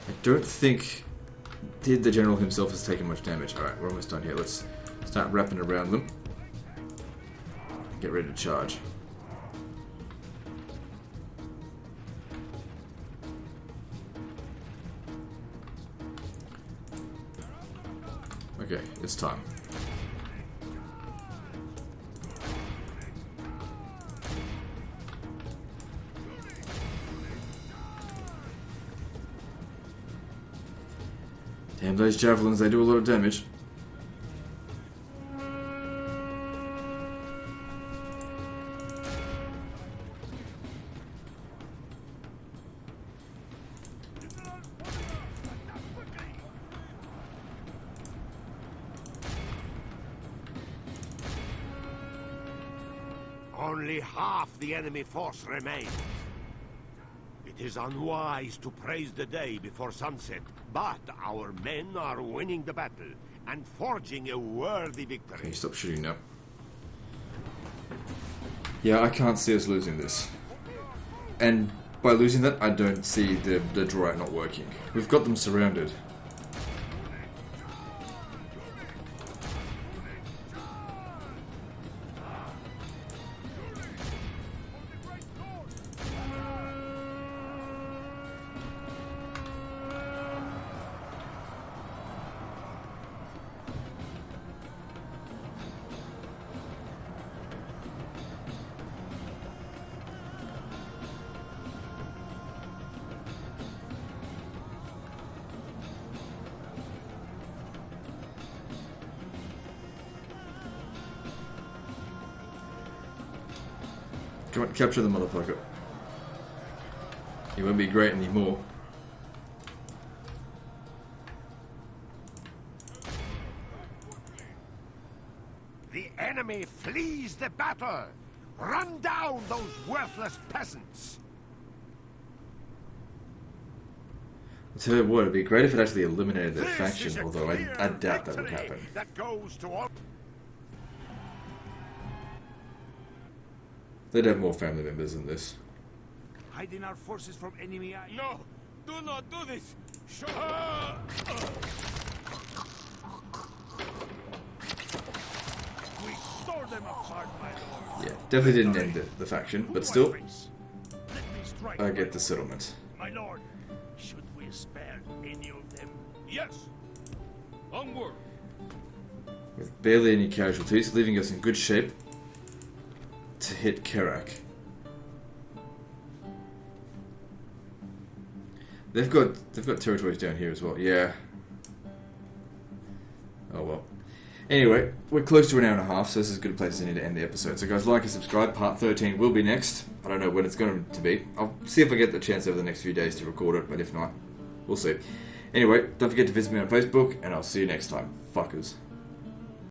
I don't think the general himself has taken much damage. Alright, we're almost done here. Let's start wrapping around them. Get ready to charge. Okay, it's time. Damn, those javelins, they do a lot of damage. Only half the enemy force remains. It is unwise to praise the day before sunset, but our men are winning the battle and forging a worthy victory. Okay, stop shooting now. Yeah, I can't see us losing this. And by losing that, I don't see the draw out not working. We've got them surrounded. Come on, capture the motherfucker. He won't be great anymore. The enemy flees the battle! Run down those worthless peasants! I'll tell you what, it'd be great if it actually eliminated their This is faction, a although I clear doubt that would victory happen. That goes to all. They'd have more family members than this. Hiding our forces from enemy eye. No! Do not do this! We tore them apart, my lord. Yeah, definitely didn't end the faction, Who but do I still, face? Let me strike. I get the settlement. My lord, should we spare any of them? Yes! Onward! With barely any casualties, leaving us in good shape to hit Kerak. They've got territories down here as well. Yeah. Oh well. Anyway, we're close to an hour and a half, so this is as good a place as any to end the episode. So guys, like and subscribe. Part 13 will be next. I don't know when it's going to be. I'll see if I get the chance over the next few days to record it, but if not, we'll see. Anyway, don't forget to visit me on Facebook, and I'll see you next time. Fuckers.